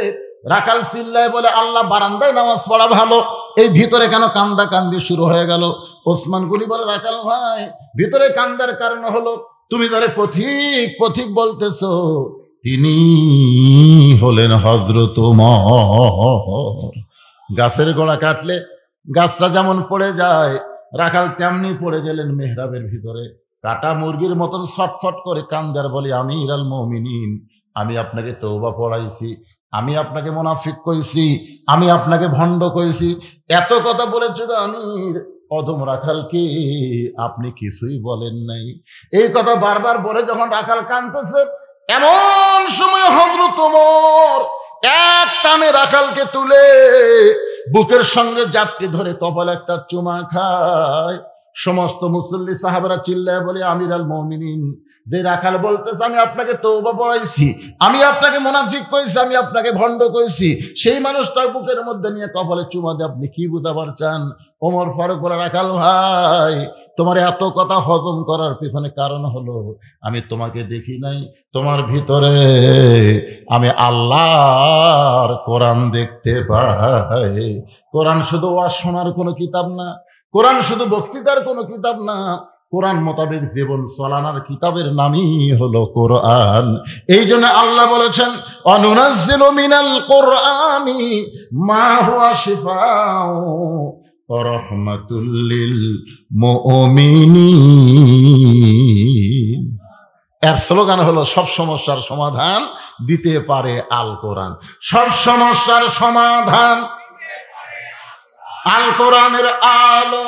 A: রাখাল চিল্লায় বলে, আল্লাহ বারান্দায় নামাজ পড়া ভালো, এই ভিতরে কেন কান্দা কান্দি শুরু হয়ে গেল? ওসমান গনি বলে, রাখাল ভাই, ভিতরে কান্দার কারণ হলো তুমি যারে পথিক পথিক বলতেছো, তিনি হলেন হযরত ওমর। গাছের গোড়া কাটলে গাছটা যেমন পড়ে যায়, রাখাল তেমনি পড়ে গেলেন মেহরাবের ভিতরে, কাটা মুরগির মতন ছটফট করে কান্দার বলে, আমিরুল মুমিনিন, আমি আপনাকে তওবা পড়াইছি, আমি আপনাকে মুনাফিক কইছি, আমি আপনাকে ভণ্ড কইছি, এত কথা বলেছিল আমির, অধম রাখালকে আপনি কিছুই বলেন নাই। এই কথা বারবার বলে যখন রাখাল কাঁদতেছে, এমন সময় হযরত ওমর এক টানে রাখালকে তুলে বুকের সঙ্গে জাপটে ধরে কপালে একটা চুমা খায়। সমস্ত মুসল্লি সাহাবারা চিল্লায় বলে, আমিরুল মুমিনিন, যে রাখাল বলতেছে আমি আপনাকে তওবা পড়াইছি, আমি আপনাকে মুনাফিক কইছি, আমি আপনাকে ভণ্ড কইছি, সেই মানুষটার বুকের মধ্যে নিয়ে কপালে চুমা দিয়ে আপনি কি বুঝাবার চান? ওমর ফারুক বলে, রাখাল ভাই, তোমার এত কথা হজম করার পিছনে কারণ হলো আমি তোমাকে দেখি নাই, তোমার ভিতরে আমি আল্লাহর কোরআন দেখতে পাই। কোরআন শুধু ওয়াজ শোনার কোনো কিতাব না, কোরআন শুধু বক্তৃতার কোনো কিতাব না, কোরআন মোতাবেক জীবন চালানোর কিতাবের নামই হলো কোরআন। এই জন্য আল্লাহ বলেছেন, অনুনাজ্জিলু মিনাল কোরআনি মা হুয়া শিফাউ ওয়া রাহমাতুল লিল মুমিনিন। এর স্লোগান হলো, সব সমস্যার সমাধান দিতে পারে আল কোরআন, সব সমস্যার সমাধান আল কোরআনের আলো।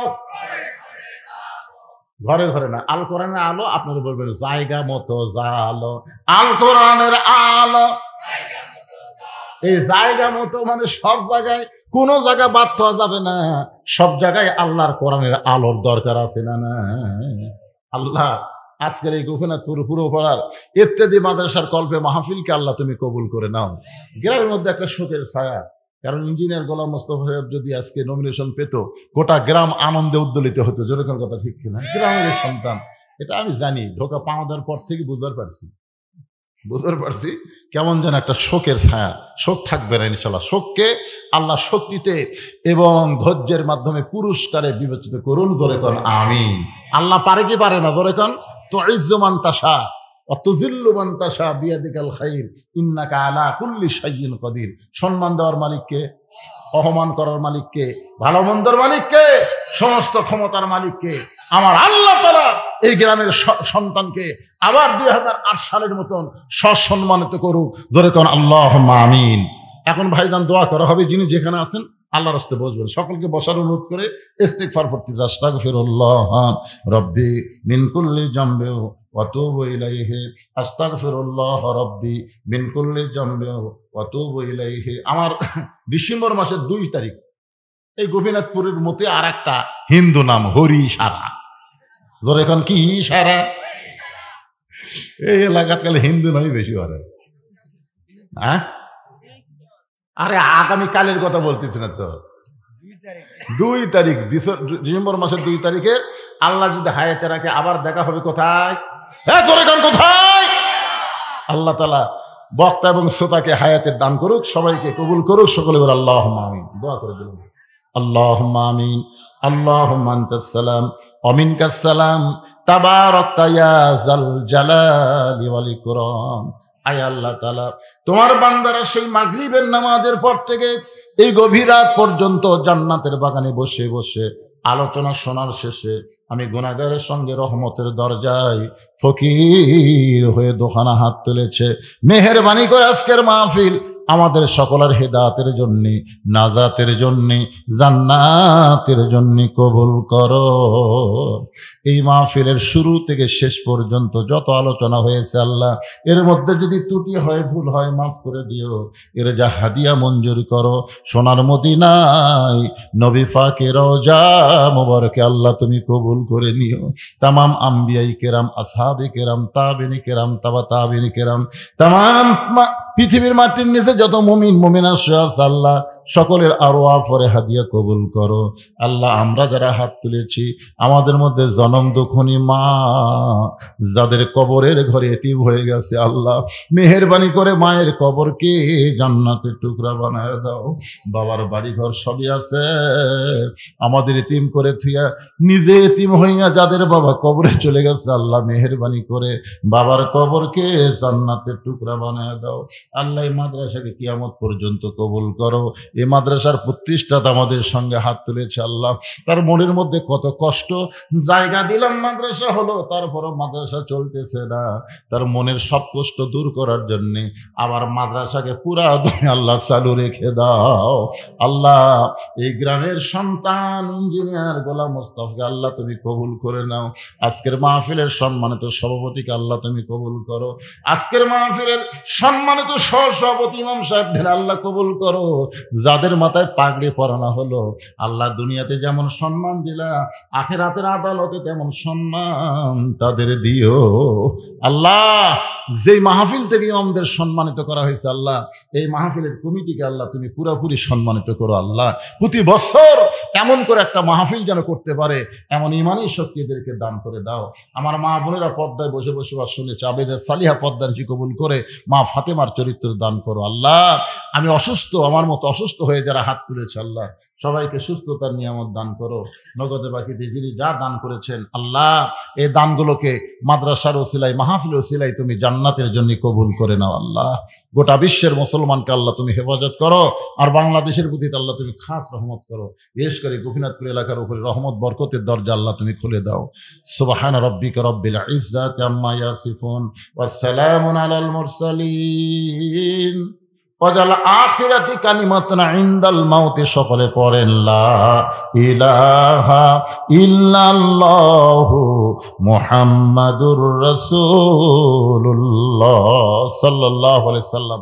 A: ঘরে ঘরে না, আল কোরআনের আলো আপনারা বলবেন জায়গা মতো জালো, আল কোরআনের আলো। এই জায়গা মতো মানে সব জায়গায়, কোন জায়গা বাদ হওয়া যাবে না, সব জায়গায় আল্লাহর কোরআনের আলোর দরকার আছে না? না, আল্লাহ আজকের এই গোপীনাথপুর পুরোপাড়ার ইত্যাদি মাদ্রাসার কল্পে মাহফিলকে আল্লাহ তুমি কবুল করে নাও। গ্রামের মধ্যে একটা শোকের ছায়া, কারণ ইঞ্জিনিয়ার গোলাম মোস্তফা সাহেব যদি আজকে নমিনেশন পেত, গোটা গ্রাম আনন্দে উদ্দোলিত হতো। যেরকম কথা ঠিক কিনা? গ্রামের সন্তান, এটা আমি জানি, ঢোকা পাওয়ার পর থেকে বুঝতে পারছি কেমন যেন একটা শোকের ছায়া। শোক থাকবে না ইনশাল্লাহ। শোককে আল্লাহ শক্তিতে এবং ধৈর্যের মাধ্যমে পুরস্কারে বিবেচিত করুন। জোরে কন আমিন। আল্লাহ পারে কি পারে না? জোরে কন। তো ইজ্জু মান তাশা ওয়া তুযিল্লু মান তাশা বিয়াদিকাল খাইর ইন্নাকা আলা কুল্লি শাইইন কাদির। সম্মান দেওয়ার মালিককে, অপমান করার মালিককে, ভালো মন্দর মালিককে, সমস্ত ক্ষমতার মালিককে আমার আল্লাহ তাআলা এই গ্রামের সন্তানকে আবার 2008 সালের মতন সসম্মানিত করুক। জোরে কোন আল্লাহুম্মা আমিন। এখন ভাইজান দোয়া করা হবে, যিনি যেখানে আছেন আল্লাহর রাস্তায় বসবেন। সকলকে বসার অনুরোধ করে ইস্তিগফার পড়তে যান। আস্তাগফিরুল্লাহ রাব্বি মিন কুল্লি জামবি ওয়া তুবু ইলাইহি, আস্তাগফিরুল্লাহ রাব্বি মিন কুল্লি জামবি ওয়া তুবু ইলাইহি। আমার ডিসেম্বর মাসের 2 তারিখ এই গোপীনাথপুরের মতে আর একটা হিন্দু নাম হরি সারা। জোরে এখন কি সারা? এই এলাকাত কালে হিন্দু নয় বেশি হয়। হ্যাঁ, আরে আগামী কালের কথা বলতেছি না তো। 2 তারিখ ডিসেম্বর মাসের 2 তারিখে আল্লাহ যদি হায়াতে রাখে আবার দেখা হবে কোথায়? কোথায়? আল্লাহ তাআলা বক্তা এবং শ্রোতাকে হায়াতের দান করুক, সবাইকে কবুল করুক। সকলে বলে আল্লাহুম্মা আমিন। দোয়া করে দিলাম। আল্লাহুম্মা আমিন। আল্লাহুম্মা আনতাস সালাম ওয়া মিনকাস সালাম তাবারাকতা ইয়া যাল জালালি ওয়াল ইকরাম। আয় আল্লাহ তাআলা, তোমার বান্দারা সেই মাগরিবের নামাজের পর থেকে এই গভীর রাত পর্যন্ত জান্নাতের বাগানে বসে বসে আলোচনা শোনার শেষে আমি গুনাহগারের সঙ্গে রহমতের দরজায় ফকির হয়ে দোকানা হাত তুলেছে। মেহেরবানি করে আজকের মাহফিল আমাদের সকলের হেদায়েতের জন্য, নাজাতের জন্য, জান্নাতের জন্য কবুল করো। এই মাহফিলের শুরু থেকে শেষ পর্যন্ত যত আলোচনা হয়েছে আল্লাহ, এর মধ্যে যদি ত্রুটি হয়, ভুল হয়, মাফ করে দিও। এর যা হাদিয়া মঞ্জুর করো। সোনার মদিনায় নবী পাকের রওজা মোবারকে আল্লাহ তুমি কবুল করে নিও। তামাম আম্বিয়াই কেরাম, আসহাবে কেরাম, তাবেনী কেরাম, তাবা তাবেনী কেরাম, তামাম পৃথিবীর মাটির নিচে যত মুমিন মুমিনা আছে আল্লাহ, সকলের আরওয়াহ পরে হাদিয়া কবুল করো। আল্লাহ, আমরা যারা হাত তুলেছি আমাদের মধ্যে জনম দুঃখনী মা যাদের কবরের ঘরে এতিম হয়ে গেছে আল্লাহ, মেহেরবানি করে মায়ের কবরকে জান্নাতের টুকরা বানায় দাও। বাবার বাড়ি ঘর সবই আছে, আমাদের এতিম করে থুইয়া নিজে এতিম হইয়া যাদের বাবা কবরে চলে গেছে আল্লাহ, মেহেরবানি করে বাবার কবরকে জান্নাতের টুকরা বানায় দাও। আল্লাহ, এই মাদ্রাসাকে কিয়ামত পর্যন্ত কবুল করো। এই মাদ্রাসার প্রতিষ্ঠাতা আমাদের সঙ্গে হাত তুলেছে আল্লাহ, তার মনের মধ্যে কত কষ্ট, জায়গা দিলাম মাদ্রাসা হলো, তারপরও মাদ্রাসা চলতেছে না। তার মনের সব কষ্ট দূর করার জন্যে আবার মাদ্রাসাকে পুরা তুমি আল্লাহ চালু রেখে দাও। আল্লাহ, এই গ্রামের সন্তান ইঞ্জিনিয়ার গোলাম মোস্তফাকে আল্লাহ তুমি কবুল করে নাও। আজকের মাহফিলের সম্মানিত সভাপতিকে আল্লাহ তুমি কবুল করো। আজকের মাহফিলের সম্মানিত সভাপতি ইমাম সাহেবদের আল্লাহ কবুল করো। যাদের মাথায় পাগড়ি পরানো হলো আল্লাহ, দুনিয়াতে যেমন সম্মান দিলা, আখিরাতের আদালতে তেমন সম্মান তাদের দিও। আল্লাহ, যেই মাহফিল থেকে ইমামদের সম্মানিত করা হয়েছে আল্লাহ, এই মাহফিলের কমিটিকে আল্লাহ তুমি পুরোপুরি সম্মানিত করো। আল্লাহ, প্রতি বছর এমন করে একটা মাহফিল যেন করতে পারে এমন ইমানি শক্তি এদেরকে দান করে দাও। আমার মা বোনেরা পর্দায় বসে বসে শুনেছে, আবেদের সালিহা পর্দার কবুল করে মা ফাতেমার চরিত্র দান করো। আল্লাহ, আমি অসুস্থ, আমার মতো অসুস্থ হয়ে যারা হাত তুলেছে আল্লাহ, সবাইকে সুস্থতার নিয়ামত দান করো। নগদে বাকিতে যিনি যা দান করেছেন আল্লাহ, এই দানগুলোকে মাদ্রাসার ওসিলায়, মাহফিল ওসিলায় তুমি জান্নাতের জন্য কবুল করে নাও। আল্লাহ, গোটা বিশ্বের মুসলমানকে আল্লাহ তুমি হেফাজত করো, আর বাংলাদেশের প্রতি আল্লাহ তুমি খাস রহমত করো। বিশেষ করে গোপীনাথপুর এলাকার উপরে রহমত বরকতের দরজা আল্লাহ তুমি খুলে দাও। সুবহান রাব্বিকা রব্বিল ইজ্জাতি আম্মা ইয়াসিফুন ওয়া সালামুন আলাল মুরসালিন ওয়াজাল আখিরাতি কালিমাতুন ইনদাল মাউতি। সকলে পড়েন লা ইলাহা ইল্লাল্লাহু মুহাম্মাদুর রাসূলুল্লাহ সাল্লাল্লাহু আলাইহি সাল্লাম।